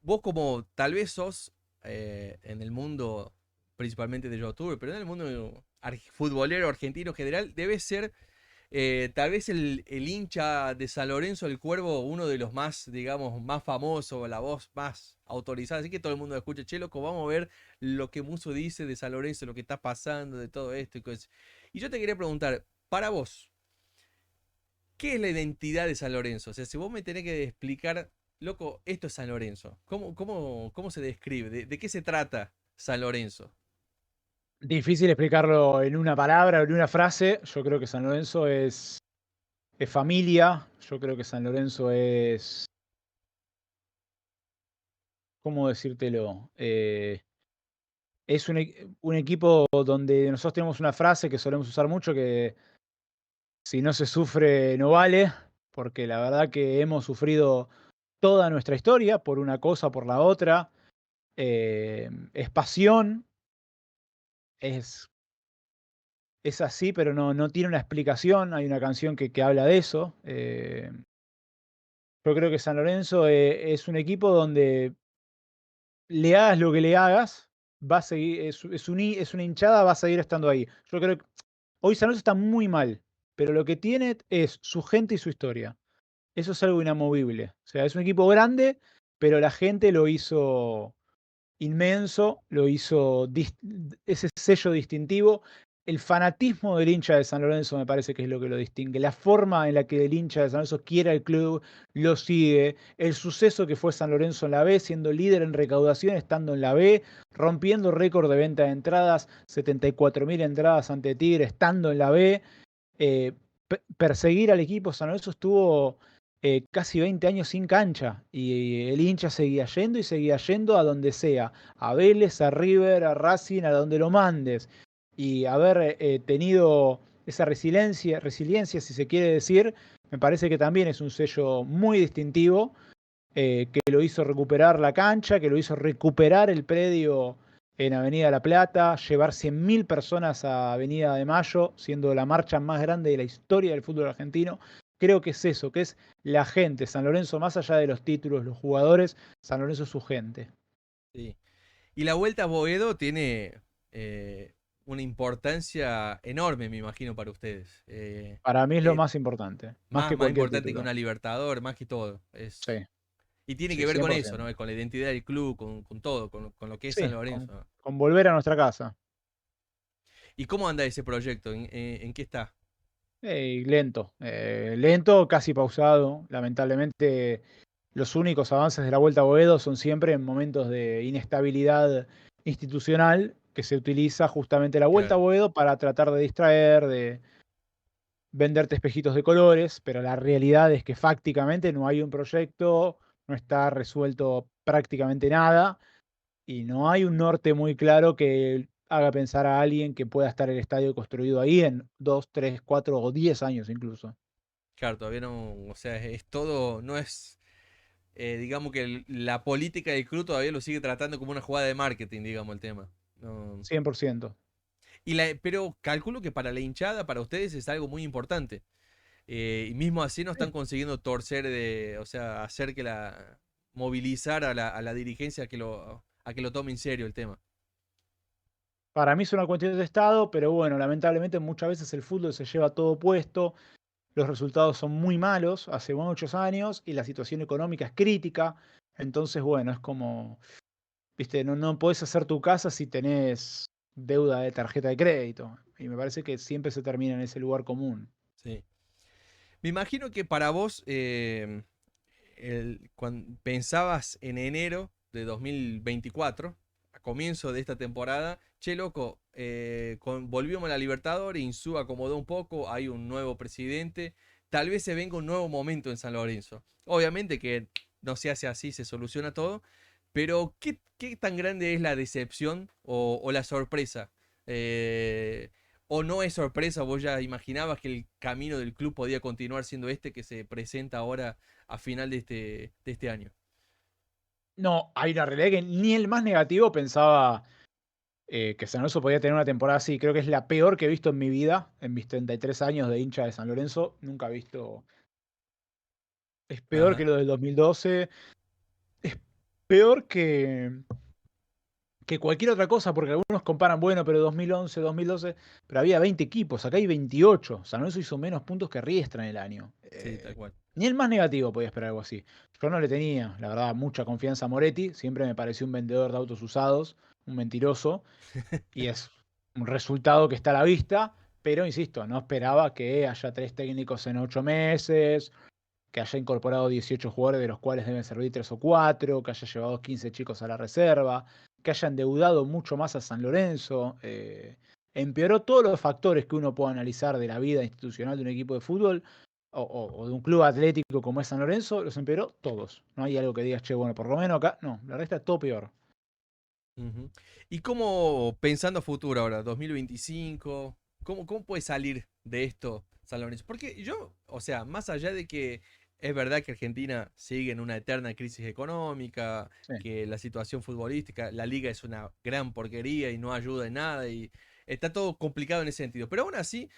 vos como tal vez sos en el mundo, principalmente de youtuber, pero en el mundo futbolero argentino en general, debes ser tal vez el hincha de San Lorenzo del Cuervo, uno de los más, digamos, más famosos, la voz más autorizada, así que todo el mundo escucha, che, loco, vamos a ver lo que Muso dice de San Lorenzo, lo que está pasando, de todo esto y cosas. Y yo te quería preguntar, para vos, ¿qué es la identidad de San Lorenzo? O sea, si vos me tenés que explicar, loco, esto es San Lorenzo. ¿Cómo se describe? ¿De qué se trata San Lorenzo? Difícil explicarlo en una palabra o en una frase. Yo creo que San Lorenzo es familia. Yo creo que San Lorenzo es, ¿cómo decírtelo? Es un equipo donde nosotros tenemos una frase que solemos usar mucho, que si no se sufre no vale, porque la verdad que hemos sufrido toda nuestra historia por una cosa o por la otra. Es pasión, es, es así, pero no tiene una explicación. Hay una canción que habla de eso. Yo creo que San Lorenzo es un equipo donde le hagas lo que le hagas, va a seguir, es una hinchada, va a seguir estando ahí. Yo creo que hoy San Lorenzo está muy mal. pero lo que tiene es su gente y su historia. Eso es algo inamovible. O sea, es un equipo grande, pero la gente lo hizo inmenso, lo hizo ese sello distintivo. El fanatismo del hincha de San Lorenzo me parece que es lo que lo distingue. La forma en la que el hincha de San Lorenzo quiere al club, lo sigue. El suceso que fue San Lorenzo en la B, siendo líder en recaudación, estando en la B, rompiendo récord de venta de entradas, 74.000 entradas ante Tigre, estando en la B. eh, Perseguir al equipo San Lorenzo estuvo casi 20 años sin cancha y el hincha seguía yendo a donde sea, a Vélez, a River, a Racing, a donde lo mandes. Y haber tenido esa resiliencia, si se quiere decir, me parece que también es un sello muy distintivo que lo hizo recuperar la cancha, que lo hizo recuperar el predio en Avenida La Plata, llevar 100.000 personas a Avenida de Mayo, siendo la marcha más grande de la historia del fútbol argentino. Creo que es eso, que es la gente. San Lorenzo, más allá de los títulos, los jugadores, San Lorenzo es su gente. Sí. Y la vuelta a Boedo tiene una importancia enorme, me imagino, para ustedes. Para mí es lo Eh, más importante, más más, que más cualquier importante que título. una Libertador, más que todo. Sí, Y tiene sí, que ver con eso, 100%. ¿no? Con la identidad del club, con todo, con lo que es San Sí, Lorenzo, ¿no? con volver a nuestra casa. ¿Y cómo anda ese proyecto? En qué está? Lento, lento, casi pausado. Lamentablemente, los únicos avances de la Vuelta a Boedo son siempre en momentos de inestabilidad institucional que se utiliza justamente la Vuelta a Claro. Boedo para tratar de distraer, de venderte espejitos de colores, pero la realidad es que fácticamente no hay un proyecto, no está resuelto prácticamente nada y no hay un norte muy claro que haga pensar a alguien que pueda estar el estadio construido ahí en 2, 3, 4 o 10 años incluso. Claro, todavía no, o sea, es todo, no es, digamos que la política del club todavía lo sigue tratando como una jugada de marketing, digamos, el tema. No. 100%. Pero calculo que para la hinchada, para ustedes es algo muy importante. Y mismo así no están consiguiendo torcer o sea, hacer que movilizar a la dirigencia a que lo tome en serio el tema. Para mí es una cuestión de estado, pero bueno, lamentablemente muchas veces el fútbol se lleva todo puesto, los resultados son muy malos hace muchos años y la situación económica es crítica. Entonces, bueno, es como, viste, no podés hacer tu casa si tenés deuda de tarjeta de crédito. Y me parece que siempre se termina en ese lugar común. Sí. Me imagino que para vos, cuando pensabas en enero de 2024, a comienzo de esta temporada, che, loco, volvimos a la Libertadores, Insúa acomodó un poco, hay un nuevo presidente, tal vez se venga un nuevo momento en San Lorenzo. Obviamente que no se hace así, se soluciona todo, pero ¿qué tan grande es la decepción o la sorpresa? Eh, ¿O no es sorpresa? ¿Vos ya imaginabas que el camino del club podía continuar siendo este que se presenta ahora a final de este año? No, hay una realidad que ni el más negativo pensaba que San Lorenzo podía tener una temporada así. Creo que es la peor que he visto en mi vida, en mis 33 años de hincha de San Lorenzo. Nunca he visto. Es peor que Ajá. lo del 2012. Es peor que cualquier otra cosa, porque algunos comparan, bueno, pero 2011, 2012, pero había 20 equipos, acá hay 28. San Lorenzo hizo menos puntos que Riestra en el año. Sí, tal cual. Ni el más negativo podía esperar algo así. Yo no le tenía, la verdad, mucha confianza a Moretti. Siempre me pareció un vendedor de autos usados, un mentiroso. Y es un resultado que está a la vista, pero insisto, no esperaba que haya 3 técnicos en 8 meses, que haya incorporado 18 jugadores de los cuales deben servir 3 o 4, que haya llevado 15 chicos a la reserva, que haya endeudado mucho más a San Lorenzo. Empeoró todos los factores que uno puede analizar de la vida institucional de un equipo de fútbol o de un club atlético como es San Lorenzo, los empeoró todos. No hay algo que digas, che, bueno, por lo menos acá, no, la resta es todo peor. Ujú. ¿Y cómo, pensando a futuro ahora, 2025, cómo puede salir de esto San Lorenzo? Porque yo, o sea, más allá de que es verdad que Argentina sigue en una eterna crisis económica, Sí. que la situación futbolística, la liga es una gran porquería y no ayuda en nada y está todo complicado en ese sentido. Pero aún así,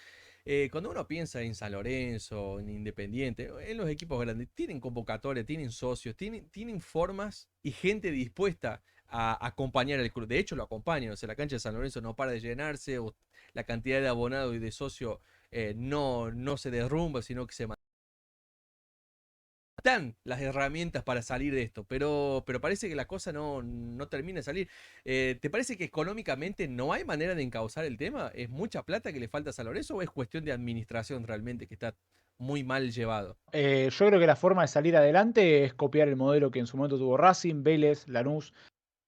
cuando uno piensa en San Lorenzo, en Independiente, en los equipos grandes, tienen convocatoria, tienen socios, tienen formas y gente dispuesta a acompañar al club. De hecho, lo acompañan. O sea, la cancha de San Lorenzo no para de llenarse, o la cantidad de abonados y de socios no se derrumba, sino que se están las herramientas para salir de esto, pero parece que la cosa no termina de salir. ¿Te parece que económicamente no hay manera de encauzar el tema? ¿Es mucha plata que le falta a San Lorenzo o es cuestión de administración realmente que está muy mal llevado? Yo creo que la forma de salir adelante es copiar el modelo que en su momento tuvo Racing, Vélez, Lanús.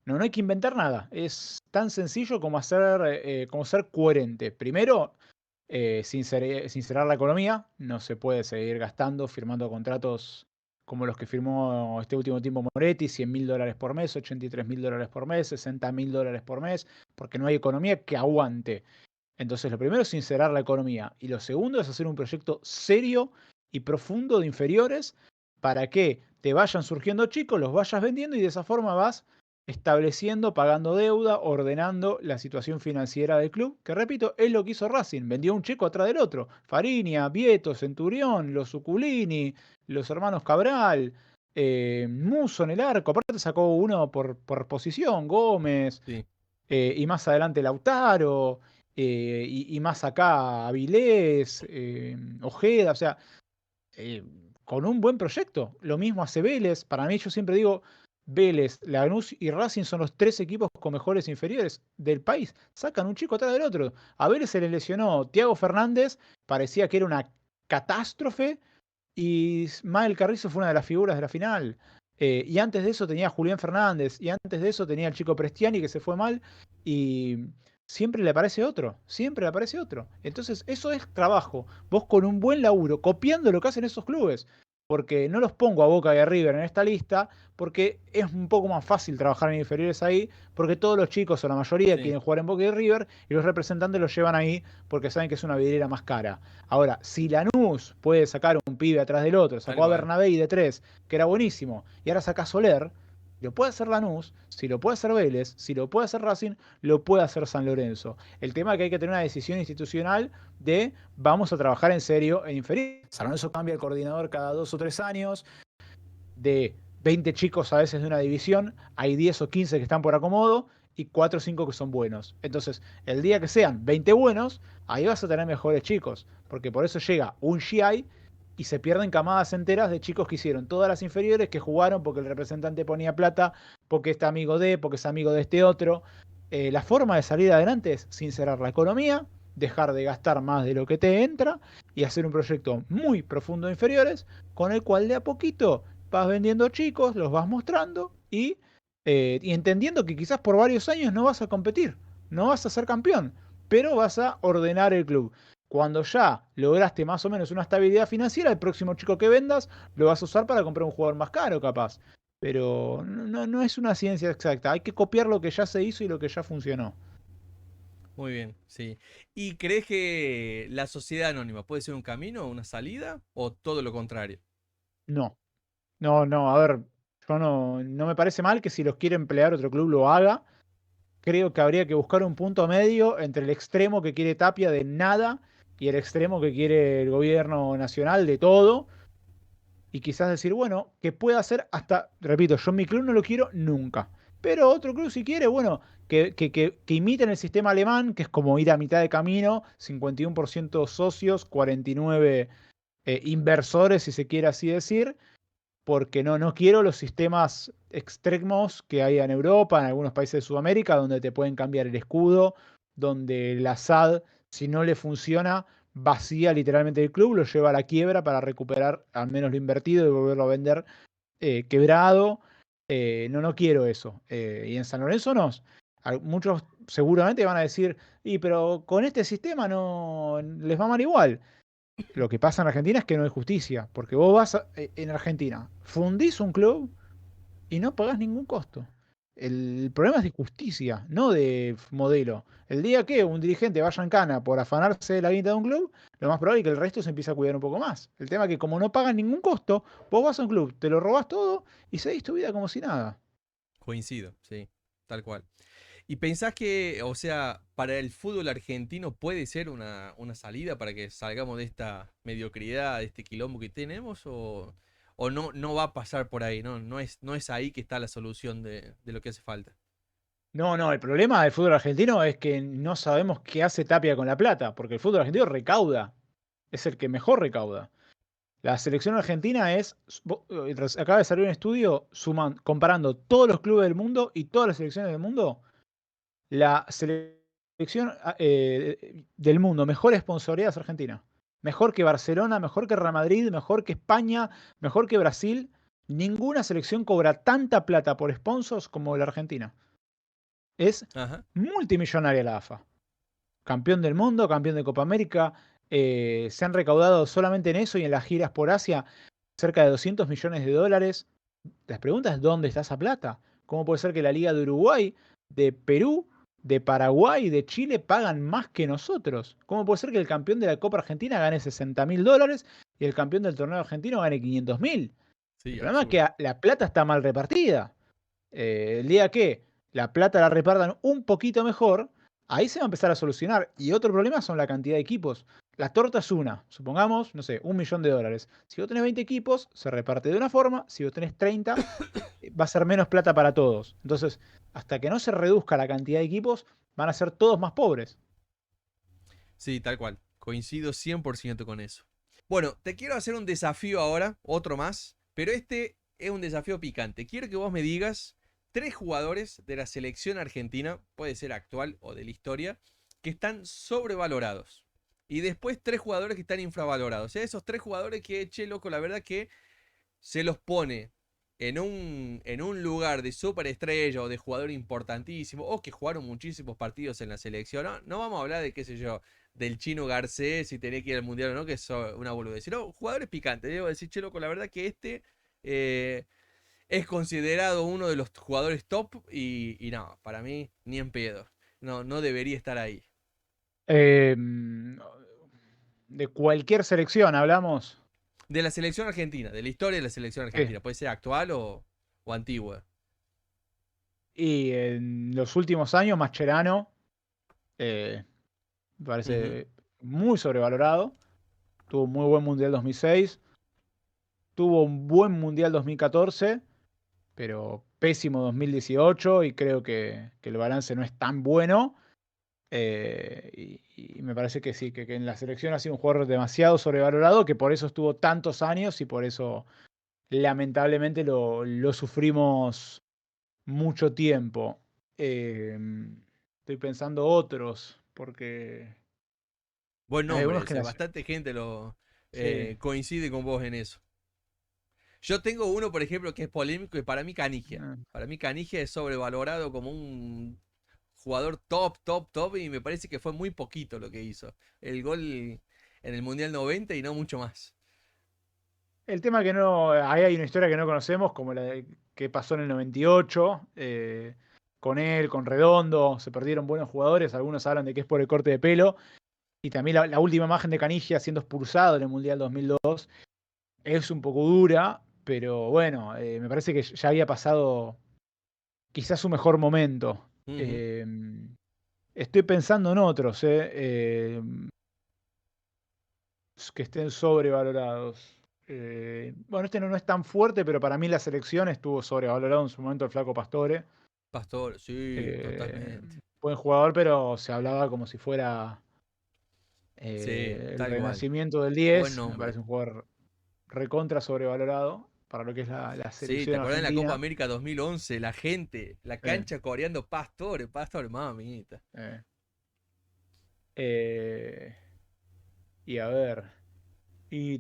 No hay que inventar nada. Es tan sencillo como ser coherente. Primero, sincerar la economía. No se puede seguir gastando, firmando contratos como los que firmó este último tiempo Moretti, $100.000 por mes, $83.000 por mes, $60.000 por mes, porque no hay economía que aguante. Entonces, lo primero es sincerar la economía. Y lo segundo es hacer un proyecto serio y profundo de inferiores para que te vayan surgiendo chicos, los vayas vendiendo y de esa forma vas estableciendo, pagando deuda, ordenando la situación financiera del club, que repito, es lo que hizo Racing, vendió un chico atrás del otro, Fariña, Vieto, Centurión, los Suculini, los hermanos Cabral, Musso en el arco, aparte sacó uno por posición, Gómez, Sí, y más adelante Lautaro, y más acá Avilés, Ojeda, o sea, eh, con un buen proyecto. Lo mismo hace Vélez. Para mí, yo siempre digo, Vélez, Lanús y Racing son los tres equipos con mejores inferiores del país. Sacan un chico atrás del otro. A Vélez se le lesionó Thiago Fernández, parecía que era una catástrofe, y Mael Carrizo fue una de las figuras de la final. Y antes de eso tenía a Julián Fernández, y antes de eso tenía al chico Prestiani que se fue mal, y siempre le aparece otro, siempre le aparece otro. Entonces, eso es trabajo. Vos con un buen laburo, copiando lo que hacen esos clubes. Porque no los pongo a Boca y a River en esta lista, porque es un poco más fácil trabajar en inferiores ahí, porque todos los chicos o la mayoría sí, quieren jugar en Boca y River, y los representantes los llevan ahí porque saben que es una vidriera más cara. Ahora, si Lanús puede sacar un pibe atrás del otro, tal sacó a cual. Bernabé de 3, que era buenísimo, y ahora saca a Soler, lo puede hacer Lanús, si lo puede hacer Vélez, si lo puede hacer Racing, lo puede hacer San Lorenzo. El tema es que hay que tener una decisión institucional de vamos a trabajar en serio en inferiores. San Lorenzo cambia el coordinador cada 2 o 3 años, de 20 chicos a veces de una división, hay 10 o 15 que están por acomodo y 4 o 5 que son buenos. Entonces, el día que sean 20 buenos, ahí vas a tener mejores chicos, porque por eso llega un GI y se pierden camadas enteras de chicos que hicieron todas las inferiores, que jugaron porque el representante ponía plata, porque este amigo de, porque es amigo de este otro. La forma de salir adelante es sincerar la economía, dejar de gastar más de lo que te entra y hacer un proyecto muy profundo de inferiores, con el cual de a poquito vas vendiendo chicos, los vas mostrando y entendiendo que quizás por varios años no vas a competir, no vas a ser campeón, pero vas a ordenar el club. Cuando ya lograste más o menos una estabilidad financiera, el próximo chico que vendas lo vas a usar para comprar un jugador más caro, capaz. Pero no es una ciencia exacta. Hay que copiar lo que ya se hizo y lo que ya funcionó. Muy bien, sí. ¿Y crees que la sociedad anónima puede ser un camino, una salida o todo lo contrario? No, no. A ver, yo no me parece mal que si los quiere emplear otro club lo haga. Creo que habría que buscar un punto medio entre el extremo que quiere Tapia de nada y el extremo que quiere el gobierno nacional de todo. Y quizás decir, bueno, que pueda hacer hasta, repito, yo en mi club no lo quiero nunca. Pero otro club si quiere, bueno, que imiten el sistema alemán, que es como ir a mitad de camino, 51% socios, 49 inversores, si se quiere así decir, porque no quiero los sistemas extremos que hay en Europa, en algunos países de Sudamérica, donde te pueden cambiar el escudo, donde la SAD, si no le funciona, vacía literalmente el club, lo lleva a la quiebra para recuperar al menos lo invertido y volverlo a vender quebrado. No quiero eso. Y en San Lorenzo no. Muchos seguramente van a decir, y pero con este sistema no les va mal igual. Lo que pasa en Argentina es que no hay justicia, porque vos en Argentina, fundís un club y no pagás ningún costo. El problema es de justicia, no de modelo. El día que un dirigente vaya en cana por afanarse de la guita de un club, lo más probable es que el resto se empiece a cuidar un poco más. El tema es que como no pagan ningún costo, vos vas a un club, te lo robás todo y seguís tu vida como si nada. Coincido, sí, tal cual. ¿Y pensás que, o sea, para el fútbol argentino puede ser una salida para que salgamos de esta mediocridad, de este quilombo que tenemos? ¿O no va a pasar por ahí? No es ahí que está la solución de lo que hace falta. No, el problema del fútbol argentino es que no sabemos qué hace Tapia con la plata, porque el fútbol argentino recauda. Es el que mejor recauda. La selección argentina acaba de salir un estudio comparando todos los clubes del mundo y todas las selecciones del mundo. La selección del mundo mejor sponsoreada es Argentina. Mejor que Barcelona, mejor que Real Madrid, mejor que España, mejor que Brasil. Ninguna selección cobra tanta plata por sponsors como la Argentina. Es Ajá. multimillonaria la AFA. Campeón del mundo, campeón de Copa América. Se han recaudado solamente en eso y en las giras por Asia cerca de 200 millones de dólares. Las preguntas es ¿dónde está esa plata? ¿Cómo puede ser que la Liga de Uruguay, de Perú, de Paraguay, de Chile pagan más que nosotros? ¿Cómo puede ser que el campeón de la Copa Argentina gane 60.000 dólares y el campeón del torneo argentino gane 500.000? El Sí, problema es absurdo. que la plata está mal repartida. El día que la plata la repartan un poquito mejor, ahí se va a empezar a solucionar. Y otro problema son la cantidad de equipos. La torta es una, supongamos, no sé, $1.000.000. Si vos tenés 20 equipos, se reparte de una forma. Si vos tenés 30, va a ser menos plata para todos. Entonces, hasta que no se reduzca la cantidad de equipos, van a ser todos más pobres. Sí, tal cual. Coincido 100% con eso. Bueno, te quiero hacer un desafío ahora, otro más, pero este es un desafío picante. Quiero que vos me digas 3 jugadores de la selección argentina, puede ser actual o de la historia, que están sobrevalorados. Y después 3 jugadores que están infravalorados. Esos 3 jugadores que, che, loco, la verdad que se los pone en un lugar de superestrella o de jugador importantísimo, o que jugaron muchísimos partidos en la selección. No, no vamos a hablar de, qué sé yo, del Chino Garcés, si tenía que ir al mundial o no, que es una boludez. Sino jugadores picantes. Debo decir, che, loco, la verdad que eh, es considerado uno de los jugadores top y no, para mí, ni en pedo. No, no debería estar ahí. Eh, de cualquier selección hablamos. De la selección argentina, de la historia de la selección Sí. argentina. Puede ser actual o antigua. Y en los últimos años, Mascherano me Ujú. parece muy sobrevalorado. Tuvo un muy buen Mundial 2006. Tuvo un buen Mundial 2014, pero pésimo 2018 y creo que el balance no es tan bueno. Y me parece que sí, que en la selección ha sido un jugador demasiado sobrevalorado, que por eso estuvo tantos años y por eso lamentablemente lo sufrimos mucho tiempo. Eh, Estoy pensando otros, porque Buen hay nombre algunos que ese, bastante gente sí. coincide con vos en eso. Yo tengo uno, por ejemplo, que es polémico y para mí Canigia. eh, Para mí Canigia es sobrevalorado como un jugador top, top, top y me parece que fue muy poquito lo que hizo. El gol en el Mundial 90 y no mucho más. El tema que no, ahí hay una historia que no conocemos, como que pasó en el 98, con él, con Redondo, se perdieron buenos jugadores, algunos hablan de que es por el corte de pelo, y también la última imagen de Canigia siendo expulsado en el Mundial 2002 es un poco dura, pero bueno, me parece que ya había pasado quizás su mejor momento. Ujú. Eh, Estoy pensando en otros, que estén sobrevalorados. Bueno, este no es tan fuerte, pero para mí la selección estuvo sobrevalorado en su momento el Flaco Pastore. Pastor, sí, Eh, totalmente. Buen jugador, pero se hablaba como si fuera Sí, el tal cual. renacimiento del Buen 10. Me nombre. parece un jugador recontra sobrevalorado para lo que es la Sí, ¿te selección acordás en la Copa argentina. América 2011? La gente, la Eh, cancha coreando Pastor, Pastor, mamita. eh, eh, y a ver, y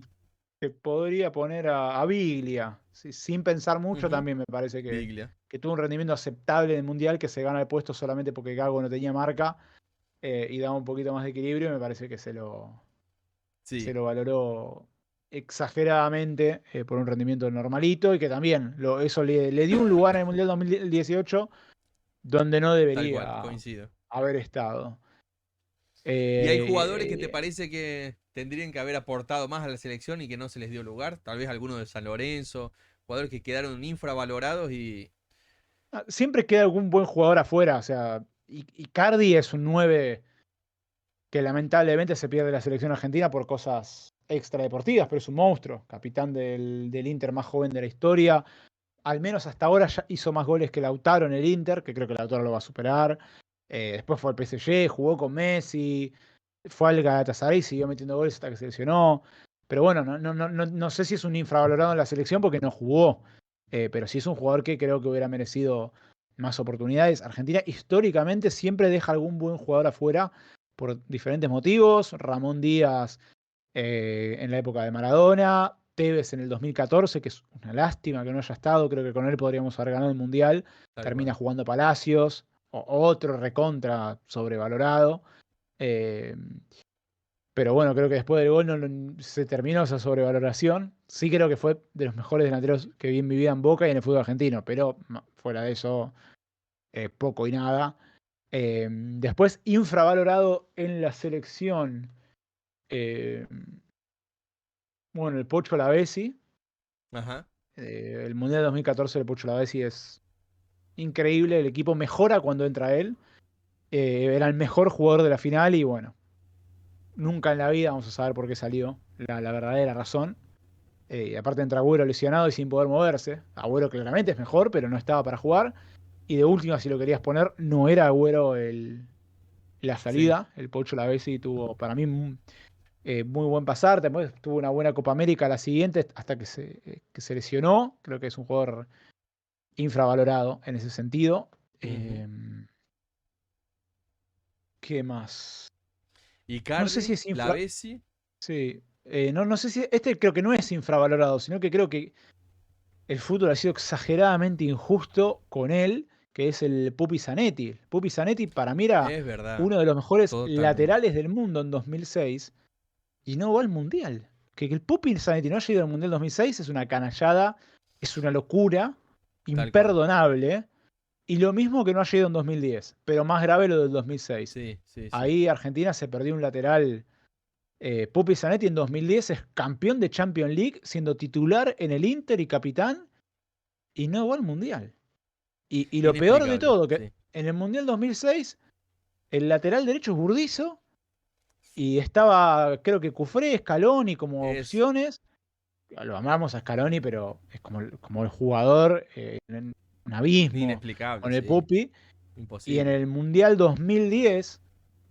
te podría poner a Biglia, sin pensar mucho Ujú. también me parece Biglia. que tuvo un rendimiento aceptable en el Mundial, que se gana el puesto solamente porque Gago no tenía marca y daba un poquito más de equilibrio, y me parece que se Sí, lo valoró exageradamente por un rendimiento normalito y que también eso le dio un lugar en el Mundial 2018 donde no tal cual, debería coincido. haber estado. ¿Y hay jugadores que te Eh, parece que tendrían que haber aportado más a la selección y que no se les dio lugar? Tal vez algunos de San Lorenzo, jugadores que quedaron infravalorados y... Siempre queda algún buen jugador afuera, o sea, Icardi es un 9 que lamentablemente se pierde la selección argentina por cosas extradeportivas, pero es un monstruo, capitán del Inter más joven de la historia. Al menos hasta ahora ya hizo más goles que Lautaro en el Inter, que creo que Lautaro lo va a superar. Después fue al PSG, jugó con Messi. fue al Galatasaray, siguió metiendo goles hasta que se lesionó. Pero bueno, no sé si es un infravalorado en la selección porque no jugó. Pero sí es un jugador que creo que hubiera merecido más oportunidades. Argentina históricamente siempre deja algún buen jugador afuera por diferentes motivos. Ramón Díaz en la época de Maradona, Tevez en el 2014, que es una lástima que no haya estado, creo que con él podríamos haber ganado el Mundial, Tal termina cual. jugando Palacios, otro recontra sobrevalorado. Eh, pero bueno, creo que después del gol se terminó esa sobrevaloración. Sí creo que fue de los mejores delanteros que vi en mi vida en Boca y en el fútbol argentino, pero fuera de eso, poco y nada. Después, infravalorado en la selección. eh, bueno, el Pocho Lavezzi. Ajá. El Mundial 2014 del Pocho Lavezzi es increíble. El equipo mejora cuando entra él. Era el mejor jugador de la final y bueno, nunca en la vida vamos a saber por qué salió la verdadera razón. Aparte entra Agüero lesionado y sin poder moverse. Agüero claramente es mejor, pero no estaba para jugar. Y de última, si lo querías poner, no era Agüero la Sí. salida. El Pocho Lavezzi tuvo, para mí, muy buen pasar. Después tuvo una buena Copa América la siguiente, hasta que se lesionó. Creo que es un jugador infravalorado en ese sentido. Ujú. Eh, ¿Qué más? No sé si Icardi, es infra... Lavezzi. Sí. No sé si... Este creo que no es infravalorado, sino que creo que el fútbol ha sido exageradamente injusto con él, que es el Pupi Zanetti. El Pupi Zanetti para mí era Es verdad. uno de los mejores Totalmente. laterales del mundo en 2006 y no va al Mundial. Que el Pupi Zanetti no haya ido al Mundial 2006 es una canallada, es una locura Tal cual. imperdonable. Y lo mismo que no haya ido en 2010, pero más grave lo del 2006. Sí, sí, sí. Ahí Argentina se perdió un lateral. Pupi Zanetti en 2010 es campeón de Champions League, siendo titular en el Inter y capitán, y no va al Mundial. Y lo peor de Inexplicable. todo, que Sí. en el Mundial 2006 el lateral derecho es Burdizo, y estaba, creo que Cufré, Scaloni como Es opciones. Lo amamos a Scaloni, pero es como el jugador, un abismo inexplicable, con el sí. Pupi. Y en Imposible. el Mundial 2010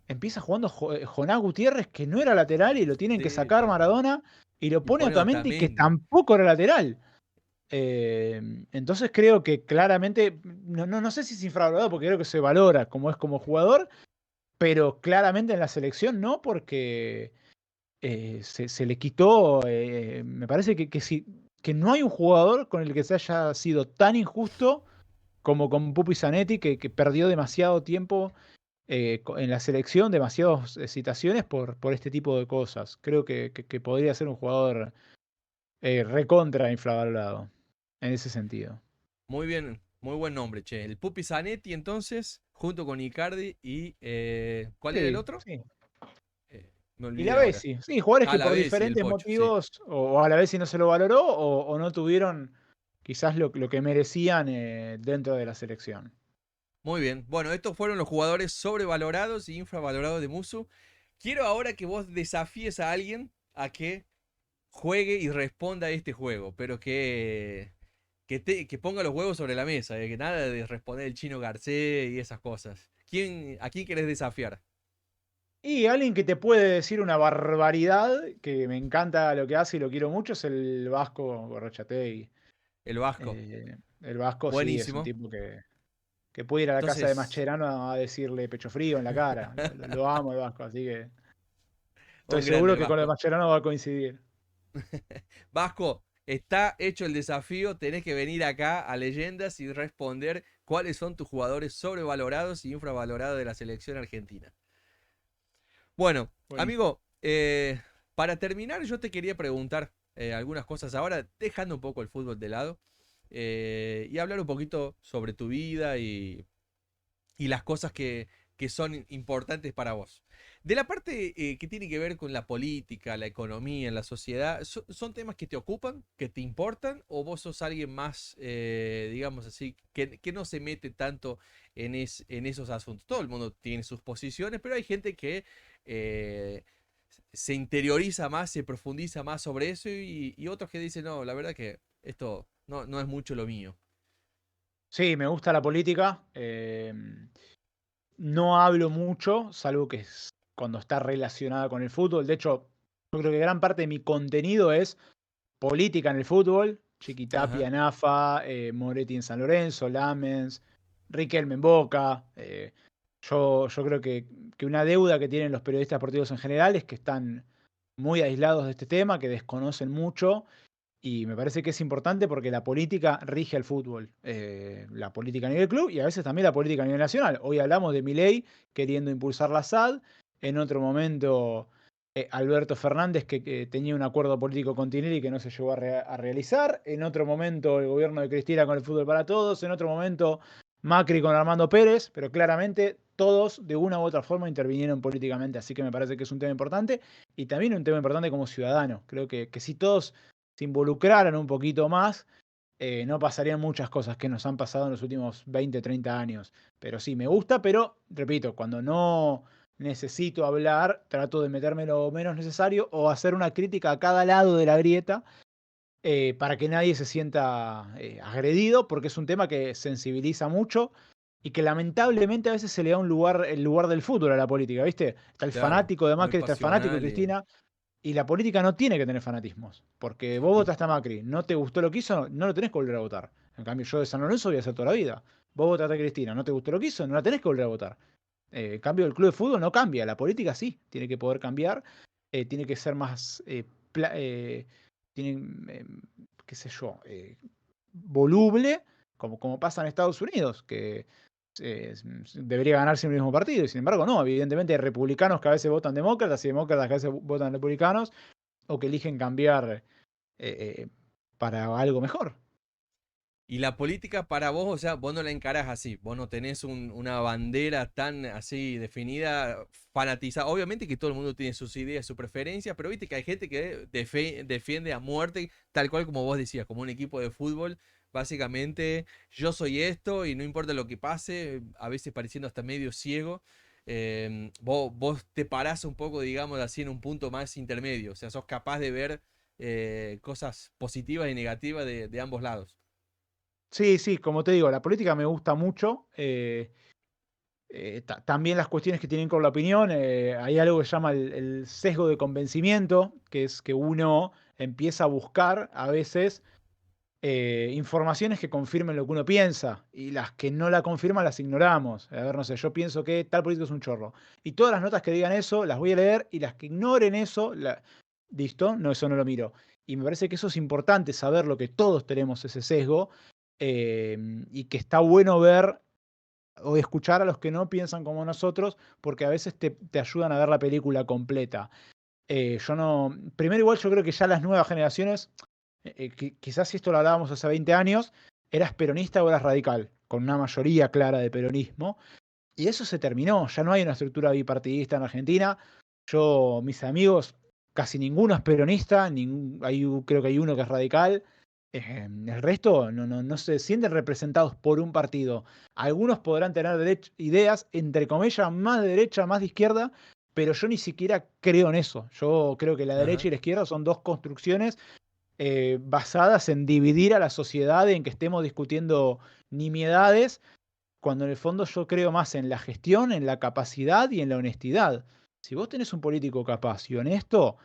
empieza jugando Jonás Gutiérrez, que no era lateral, y lo tienen que Sí, sacar tal cual. Maradona, y lo Y pone a pone Otamendi, que Otamendi. tampoco era lateral. Entonces creo que claramente, no sé si es infravalorado, porque creo que se valora como es como jugador, pero claramente en la selección no, porque se le quitó, me parece que no hay un jugador con el que se haya sido tan injusto como con Pupi Zanetti, que perdió demasiado tiempo en la selección, demasiadas citaciones por este tipo de cosas. Creo que podría ser un jugador recontra infravalorado en ese sentido. Muy bien, muy buen nombre, che. El Pupi Zanetti, entonces, junto con Icardi y. ¿Cuál era el Sí, otro? sí. Me Y la olvidé ahora. Bessi, sí, jugadores Ah, que la por Bessi, el diferentes Pocho, sí. motivos, o a la Bessi no se lo valoró, o no tuvieron quizás lo que merecían dentro de la selección. Muy bien. Bueno, estos fueron los jugadores sobrevalorados y infravalorados de Musu. Quiero ahora que vos desafíes a alguien a que juegue y responda a este juego, pero que ponga los huevos sobre la mesa, que nada de responder el chino Garcés y esas cosas. ¿A quién querés desafiar? Y alguien que te puede decir una barbaridad, que me encanta lo que hace y lo quiero mucho, es el Vasco Gorrochatei. El Vasco. El Vasco sí, es un Buenísimo. tipo que puede ir a la casa de Entonces, Mascherano a decirle pecho frío en la cara. Lo amo el Vasco, así que estoy un grande seguro el que con el Vasco. Mascherano va a coincidir. Vasco, está hecho el desafío, tenés que venir acá a Leyendas y responder cuáles son tus jugadores sobrevalorados y infravalorados de la selección argentina. Bueno, Bueno, amigo, para terminar yo te quería preguntar algunas cosas ahora, dejando un poco el fútbol de lado, y hablar un poquito sobre tu vida y las cosas que son importantes para vos. De la parte que tiene que ver con la política, la economía, la sociedad, ¿son temas que te ocupan, que te importan, o vos sos alguien más, digamos así, que no se mete tanto en esos asuntos? Todo el mundo tiene sus posiciones, pero hay gente que eh, se interioriza más, se profundiza más sobre eso y otros que dicen, no, la verdad que esto no es mucho lo mío. sí, me gusta la política. No hablo mucho, salvo que cuando está relacionada con el fútbol. De hecho, yo creo que gran parte de mi contenido es política en el fútbol. Chiquitapia Ajá. en AFA, Moretti en San Lorenzo, Lamens, Riquelme en Boca. Yo creo que una deuda que tienen los periodistas deportivos en general es que están muy aislados de este tema, que desconocen mucho. Y me parece que es importante porque la política rige el fútbol. La política a nivel club y a veces también la política a nivel nacional. Hoy hablamos de Milei queriendo impulsar la SAD. En otro momento, Alberto Fernández que tenía un acuerdo político con Tinelli que no se llegó a realizar. En otro momento, el gobierno de Cristina con el fútbol para todos. En otro momento, Macri con Armando Pérez. Pero claramente todos de una u otra forma intervinieron políticamente. Así que me parece que es un tema importante. Y también un tema importante como ciudadano. Creo que si todos se involucraran un poquito más, no pasarían muchas cosas que nos han pasado en los últimos 20, 30 años. Pero sí, me gusta, pero repito, cuando no necesito hablar, trato de meterme lo menos necesario o hacer una crítica a cada lado de la grieta para que nadie se sienta agredido, porque es un tema que sensibiliza mucho y que lamentablemente a veces se le da el lugar del fútbol a la política, ¿viste? Está el Claro, fanático de muy Macri, está el fanático de pasional. Cristina, y la política no tiene que tener fanatismos. Porque vos Y, votaste a Macri, no te gustó lo que hizo, no lo tenés que volver a votar. En cambio, yo de San Lorenzo voy a hacer toda la vida. Vos votaste a Cristina, no te gustó lo que hizo, no la tenés que volver a votar. En cambio, el club de fútbol no cambia, la política sí, tiene que poder cambiar, tiene que ser más, tiene, qué sé yo, voluble, como pasa en Estados Unidos, que debería ganarse el mismo partido, y sin embargo no, evidentemente hay republicanos que a veces votan demócratas y demócratas que a veces votan republicanos, o que eligen cambiar eh, para algo mejor. y la política para vos, o sea, vos no la encarás así, vos no tenés una bandera tan así definida, fanatizada. Obviamente que todo el mundo tiene sus ideas, sus preferencias, pero viste que hay gente que defiende a muerte, tal cual como vos decías, como un equipo de fútbol. Básicamente, yo soy esto y no importa lo que pase, a veces pareciendo hasta medio ciego. Vos te parás un poco, digamos así, en un punto más intermedio, o sea, sos capaz de ver cosas positivas y negativas de ambos lados. Sí, sí, como te digo, la política me gusta mucho. También las cuestiones que tienen con la opinión. Hay algo que se llama el sesgo de convencimiento, que es que uno empieza a buscar a veces informaciones que confirmen lo que uno piensa y las que no la confirman las ignoramos. A ver, no sé, yo pienso que tal político es un chorro. Y todas las notas que digan eso las voy a leer y las que ignoren eso, listo, no, eso no lo miro. Y me parece que eso es importante, saber lo que todos tenemos ese sesgo y que está bueno ver o escuchar a los que no piensan como nosotros, porque a veces te ayudan a ver la película completa. Yo no. Primero, igual, yo creo que ya las nuevas generaciones, quizás si esto lo hablábamos hace 20 años, eras peronista o eras radical, con una mayoría clara de peronismo. Y eso se terminó, ya no hay una estructura bipartidista en Argentina. Yo, mis amigos, casi ninguno es peronista, creo que hay uno que es radical. El resto no se sienten representados por un partido. Algunos podrán tener ideas, entre comillas, más de derecha, más de izquierda, pero yo ni siquiera creo en eso. Yo creo que la derecha Ajá. y la izquierda son dos construcciones basadas en dividir a la sociedad, en que estemos discutiendo nimiedades, cuando en el fondo yo creo más en la gestión, en la capacidad y en la honestidad. Si vos tenés un político capaz y honesto,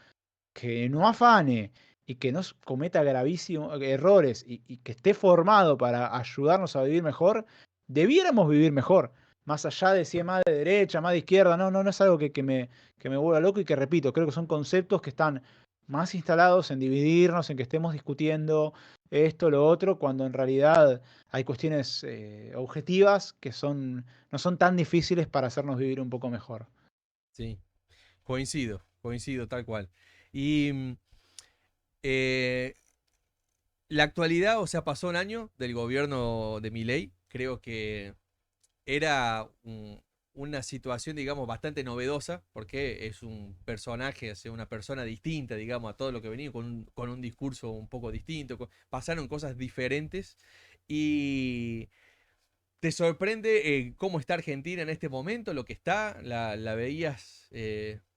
que no afane y que no cometa gravísimos errores y que esté formado para ayudarnos a vivir mejor, debiéramos vivir mejor. Más allá de si es más de derecha, más de izquierda, no es algo que me vuelva loco y que repito, creo que son conceptos que están más instalados en dividirnos, en que estemos discutiendo esto, lo otro, cuando en realidad hay cuestiones objetivas que no son tan difíciles para hacernos vivir un poco mejor. Sí, coincido tal cual. Y eh, la actualidad, o sea, pasó un año del gobierno de Milei, creo que era una situación, digamos, bastante novedosa, porque es un personaje, o sea, una persona distinta, digamos, a todo lo que venía, con un discurso un poco distinto, pasaron cosas diferentes y ¿te sorprende cómo está Argentina en este momento, lo que está? ¿La veías,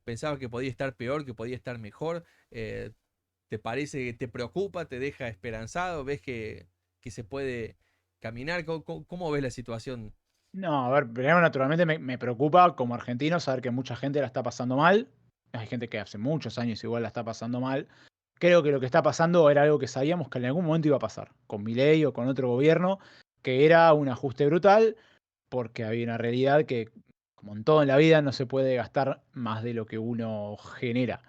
pensabas que podía estar peor, que podía estar mejor? ¿Te parece, te preocupa, te deja esperanzado? ¿Ves que se puede caminar? ¿Cómo ves la situación? No, a ver, primero naturalmente me preocupa como argentino saber que mucha gente la está pasando mal. Hay gente que hace muchos años igual la está pasando mal. Creo que lo que está pasando era algo que sabíamos que en algún momento iba a pasar, con Milei o con otro gobierno, que era un ajuste brutal, porque había una realidad que, como en todo en la vida, no se puede gastar más de lo que uno genera.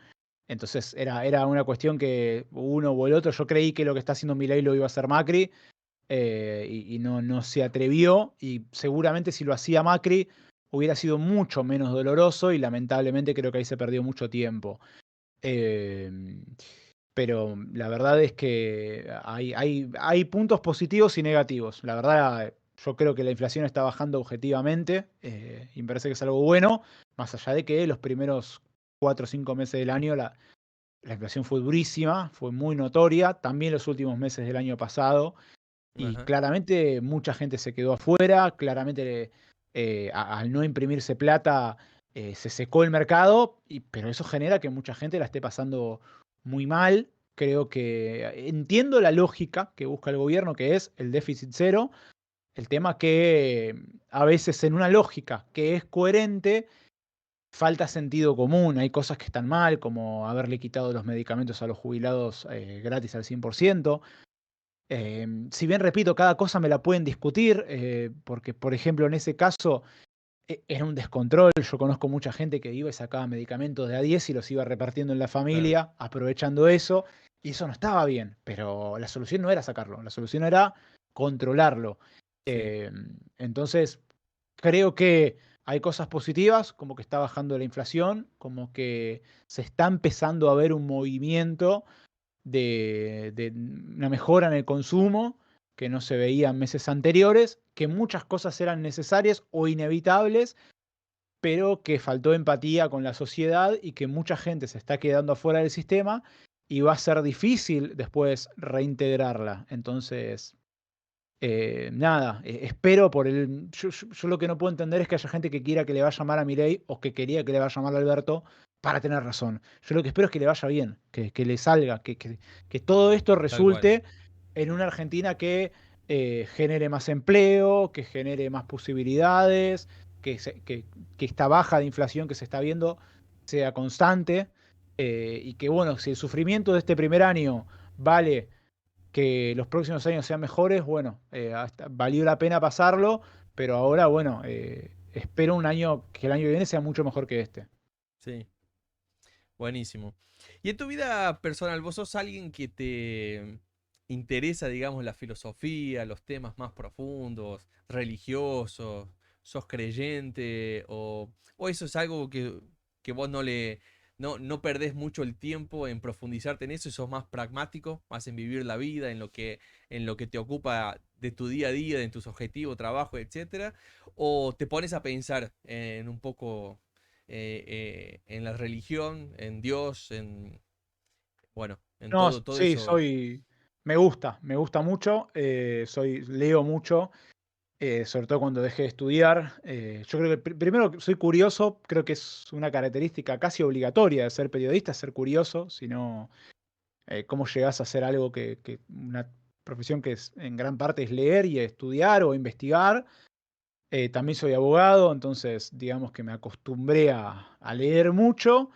Entonces era una cuestión que uno o el otro, yo creí que lo que está haciendo Milei lo iba a hacer Macri, y no se atrevió, y seguramente si lo hacía Macri hubiera sido mucho menos doloroso y lamentablemente creo que ahí se perdió mucho tiempo. Eh, pero la verdad es que hay puntos positivos y negativos. La verdad, yo creo que la inflación está bajando objetivamente, y me parece que es algo bueno, más allá de que los primeros 4 o 5 meses del año la inflación fue durísima, fue muy notoria, también los últimos meses del año pasado, y Ajá, claramente mucha gente se quedó afuera, claramente al no imprimirse plata se secó el mercado, pero eso genera que mucha gente la esté pasando muy mal. Creo que entiendo la lógica que busca el gobierno, que es el déficit cero. El tema que a veces en una lógica que es coherente, falta sentido común. Hay cosas que están mal, como haberle quitado los medicamentos a los jubilados gratis al 100%. Si bien repito, cada cosa me la pueden discutir, porque por ejemplo en ese caso era un descontrol. Yo conozco mucha gente que iba y sacaba medicamentos de a 10 y los iba repartiendo en la claro, familia, aprovechando eso, y eso no estaba bien, pero la solución no era sacarlo, la solución era controlarlo. sí. Eh, entonces, creo que hay cosas positivas, como que está bajando la inflación, como que se está empezando a ver un movimiento de una mejora en el consumo que no se veía en meses anteriores, que muchas cosas eran necesarias o inevitables, pero que faltó empatía con la sociedad y que mucha gente se está quedando afuera del sistema y va a ser difícil después reintegrarla. Entonces, nada, espero por el... Yo lo que no puedo entender es que haya gente que quiera que le vaya mal a Milei o que quería que le vaya mal a Alberto para tener razón. Yo lo que espero es que le vaya bien, que le salga, que todo esto Tal cual. resulte en una Argentina que genere más empleo, que genere más posibilidades, que esta baja de inflación que se está viendo sea constante, y que bueno, si el sufrimiento de este primer año vale que los próximos años sean mejores, bueno, valió la pena pasarlo, pero ahora, bueno, espero un año, que el año que viene sea mucho mejor que este. Sí, buenísimo. Y en tu vida personal, ¿vos sos alguien que te interesa, digamos, la filosofía, los temas más profundos, religiosos? ¿Sos creyente? ¿O eso es algo que vos no perdés mucho el tiempo en profundizarte en eso y sos más pragmático, más en vivir la vida, en lo que te ocupa de tu día a día, en tus objetivos, trabajo, etcétera? ¿O te pones a pensar en un poco en la religión, en Dios, bueno, en No, todo sí, eso? me gusta mucho, leo mucho, sobre todo cuando dejé de estudiar. Yo creo que primero soy curioso, creo que es una característica casi obligatoria de ser periodista, ser curioso, si no, ¿cómo llegás a hacer algo una profesión que en gran parte es leer y estudiar o investigar? También soy abogado, entonces digamos que me acostumbré a leer mucho,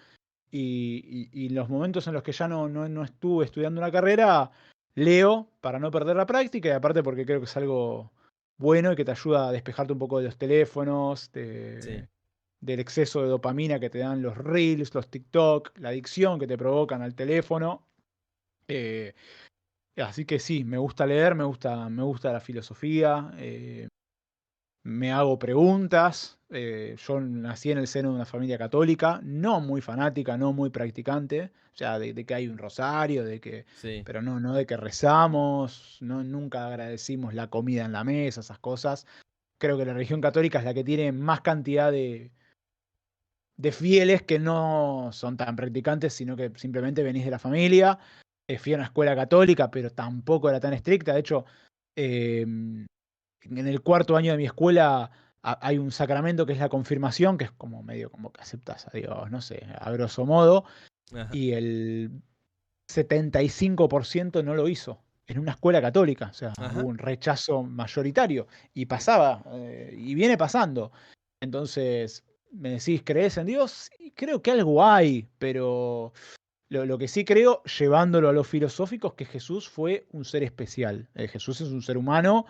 y los momentos en los que ya no estuve estudiando una carrera, leo para no perder la práctica y aparte porque creo que es algo bueno y que te ayuda a despejarte un poco de los teléfonos, Sí, del exceso de dopamina que te dan los reels, los TikTok, la adicción que te provocan al teléfono. Eh, Así que sí, me gusta leer, me gusta la filosofía. Me hago preguntas. Yo nací en el seno de una familia católica, no muy fanática, no muy practicante, o sea, de que hay un rosario, sí, pero no de que rezamos, nunca agradecimos la comida en la mesa, esas cosas. Creo que la religión católica es la que tiene más cantidad de fieles que no son tan practicantes, sino que simplemente venís de la familia. Fui a una escuela católica, pero tampoco era tan estricta. De hecho, em, en el cuarto año de mi escuela hay un sacramento que es la confirmación, que es como medio como que aceptas a Dios, no sé, a grosso modo, ajá, y el 75% no lo hizo. en una escuela católica, o sea, hubo Ajá. un rechazo mayoritario y pasaba, y viene pasando. Entonces, me decís, ¿crees en Dios? Sí, creo que algo hay, pero lo que sí creo, llevándolo a lo filosófico, es que Jesús fue un ser especial. Jesús es un ser humano,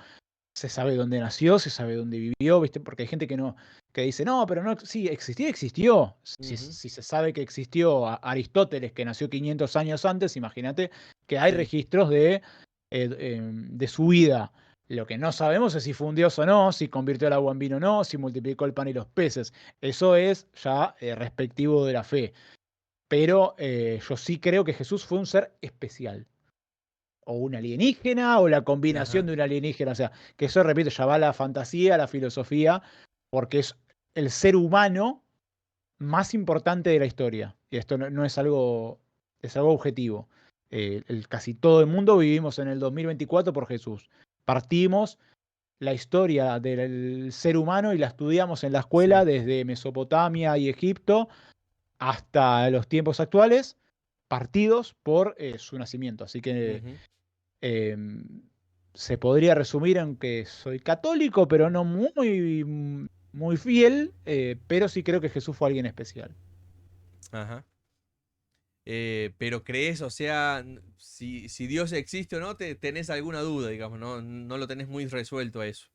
se sabe dónde nació, se sabe dónde vivió, ¿viste? Porque hay gente que dice, no, pero no, sí, existir existió. Ujú. Si se sabe que existió Aristóteles, que nació 500 años antes, imagínate que hay Sí. registros de su vida. Lo que no sabemos es si fue un dios o no, si convirtió el agua en vino o no, si multiplicó el pan y los peces. Eso es ya respectivo de la fe. Pero yo sí creo que Jesús fue un ser especial o un alienígena o la combinación Ajá. de un alienígena. O sea, que eso, repito, ya va a la fantasía, a la filosofía, porque es el ser humano más importante de la historia. Y esto no es algo, es algo objetivo. Casi todo el mundo vivimos en el 2024 por Jesús. Partimos la historia del ser humano y la estudiamos en la escuela Sí. desde Mesopotamia y Egipto hasta los tiempos actuales, partidos por su nacimiento. Así que Ujú. Em, se podría resumir en que soy católico, pero no muy fiel, pero sí creo que Jesús fue alguien especial. Ajá. Pero crees, o sea, si Dios existe o no, tenés alguna duda, digamos, no lo tenés muy resuelto a eso.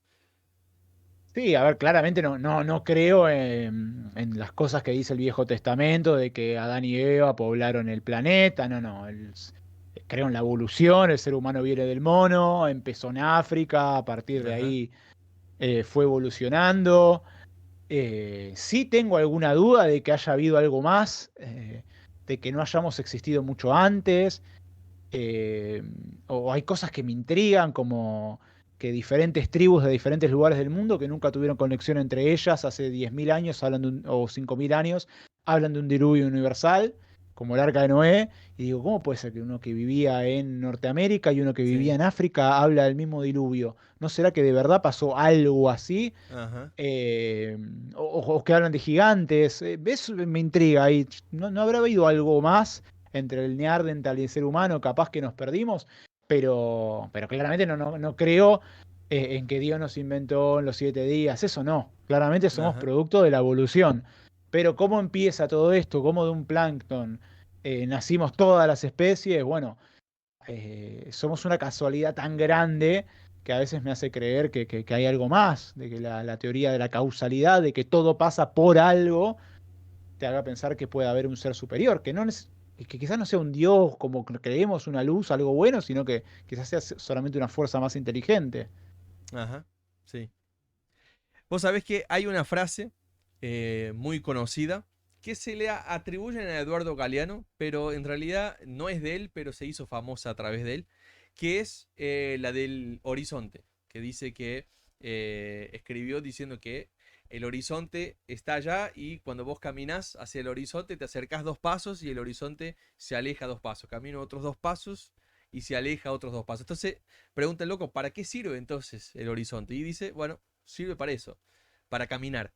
Sí, a ver, claramente no creo en las cosas que dice el Viejo Testamento, de que Adán y Eva poblaron el planeta, no. Creo en la evolución, el ser humano viene del mono, empezó en África, a partir de Ajá. ahí fue evolucionando. Sí tengo alguna duda de que haya habido algo más, de que no hayamos existido mucho antes, eh, o hay cosas que me intrigan, como que diferentes tribus de diferentes lugares del mundo que nunca tuvieron conexión entre ellas hace 10.000 años o 5.000 años, hablan de un diluvio universal, como el arca de Noé, y digo, ¿cómo puede ser que uno que vivía en Norteamérica y uno que vivía Sí. en África habla del mismo diluvio? ¿No será que de verdad pasó algo así? Ajá. eh, o que hablan de gigantes. Eso me intriga. Y no habrá habido algo más entre el Neandertal y el ser humano? Capaz que nos perdimos, pero claramente no creo en que Dios nos inventó en los 7 días. Eso no. Claramente somos Ajá. producto de la evolución. Pero ¿cómo empieza todo esto? ¿Cómo de un plancton nacimos todas las especies? Bueno, somos una casualidad tan grande que a veces me hace creer que hay algo más, de que la teoría de la causalidad, de que todo pasa por algo, te haga pensar que puede haber un ser superior, que quizás no sea un Dios como creemos, una luz, algo bueno, sino que quizás sea solamente una fuerza más inteligente. Ajá. Sí. Vos sabés que hay una frase muy conocida que se le atribuyen a Eduardo Galeano, pero en realidad no es de él, pero se hizo famosa a través de él, que es la del horizonte, que dice que escribió diciendo que el horizonte está allá y cuando vos caminás hacia el horizonte te acercás 2 pasos y el horizonte se aleja 2 pasos, camino otros 2 pasos y se aleja otros 2 pasos. Entonces pregunta el loco, ¿para qué sirve entonces el horizonte? Y dice, bueno, sirve para eso, para caminar.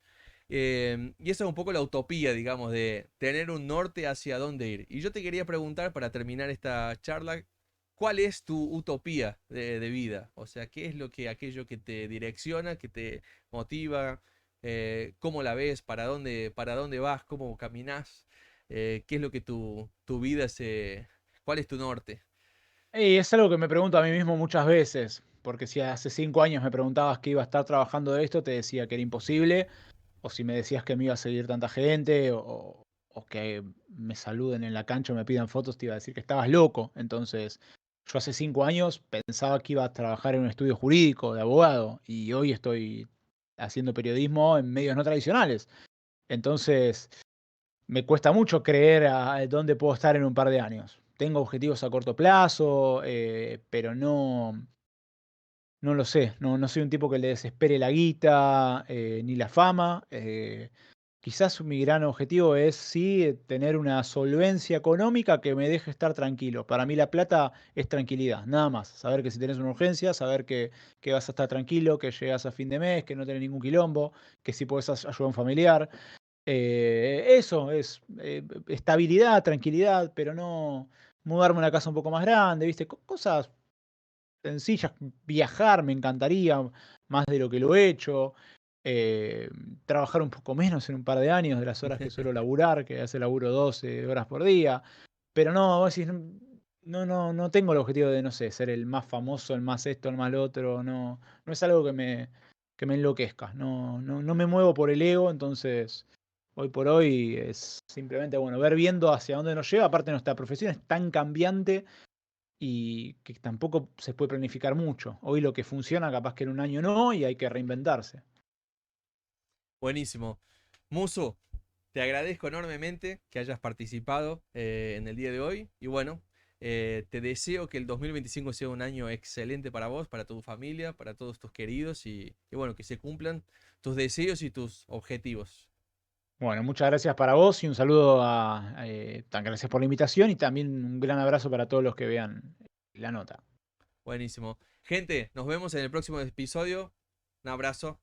Y esa es un poco la utopía, digamos, de tener un norte hacia dónde ir. Y yo te quería preguntar, para terminar esta charla, ¿cuál es tu utopía de vida? O sea, ¿qué es aquello que te direcciona, que te motiva? ¿Cómo la ves? Para dónde vas? ¿Cómo caminás? ¿Qué es lo que tu vida se... ¿Cuál es tu norte? Y es algo que me pregunto a mí mismo muchas veces, porque si hace 5 años me preguntabas que iba a estar trabajando de esto, te decía que era imposible, o si me decías que me iba a seguir tanta gente, o que me saluden en la cancha o me pidan fotos, te iba a decir que estabas loco. Entonces, yo hace 5 años pensaba que iba a trabajar en un estudio jurídico de abogado, y hoy estoy haciendo periodismo en medios no tradicionales. Entonces, me cuesta mucho creer a dónde puedo estar en un par de años. Tengo objetivos a corto plazo, pero no lo sé. No soy un tipo que le desespere la guita ni la fama. Quizás mi gran objetivo es sí tener una solvencia económica que me deje estar tranquilo. Para mí la plata es tranquilidad, nada más. Saber que si tenés una urgencia, saber que vas a estar tranquilo, que llegas a fin de mes, que no tenés ningún quilombo, que si podés ayudar a un familiar. Eso es estabilidad, tranquilidad, pero no mudarme a una casa un poco más grande, ¿viste? Cosas sencillas. Viajar me encantaría, más de lo que lo he hecho. eh, Trabajar un poco menos en un par de años de las horas que suelo laburar, que hace laburo 12 horas por día. Pero no, vos decís, no tengo el objetivo de, no sé, ser el más famoso, el más esto, el más lo otro. No, no es algo que me enloquezca. No me muevo por el ego, entonces hoy por hoy es simplemente, bueno, ver viendo hacia dónde nos lleva. Aparte, nuestra profesión es tan cambiante y que tampoco se puede planificar mucho. Hoy lo que funciona, capaz que en un año no, y hay que reinventarse. Buenísimo. Musu, te agradezco enormemente que hayas participado en el día de hoy. Y bueno, te deseo que el 2025 sea un año excelente para vos, para tu familia, para todos tus queridos y bueno, que se cumplan tus deseos y tus objetivos. Bueno, muchas gracias para vos y un saludo tan gracias por la invitación y también un gran abrazo para todos los que vean la nota. Buenísimo. Gente, nos vemos en el próximo episodio. Un abrazo.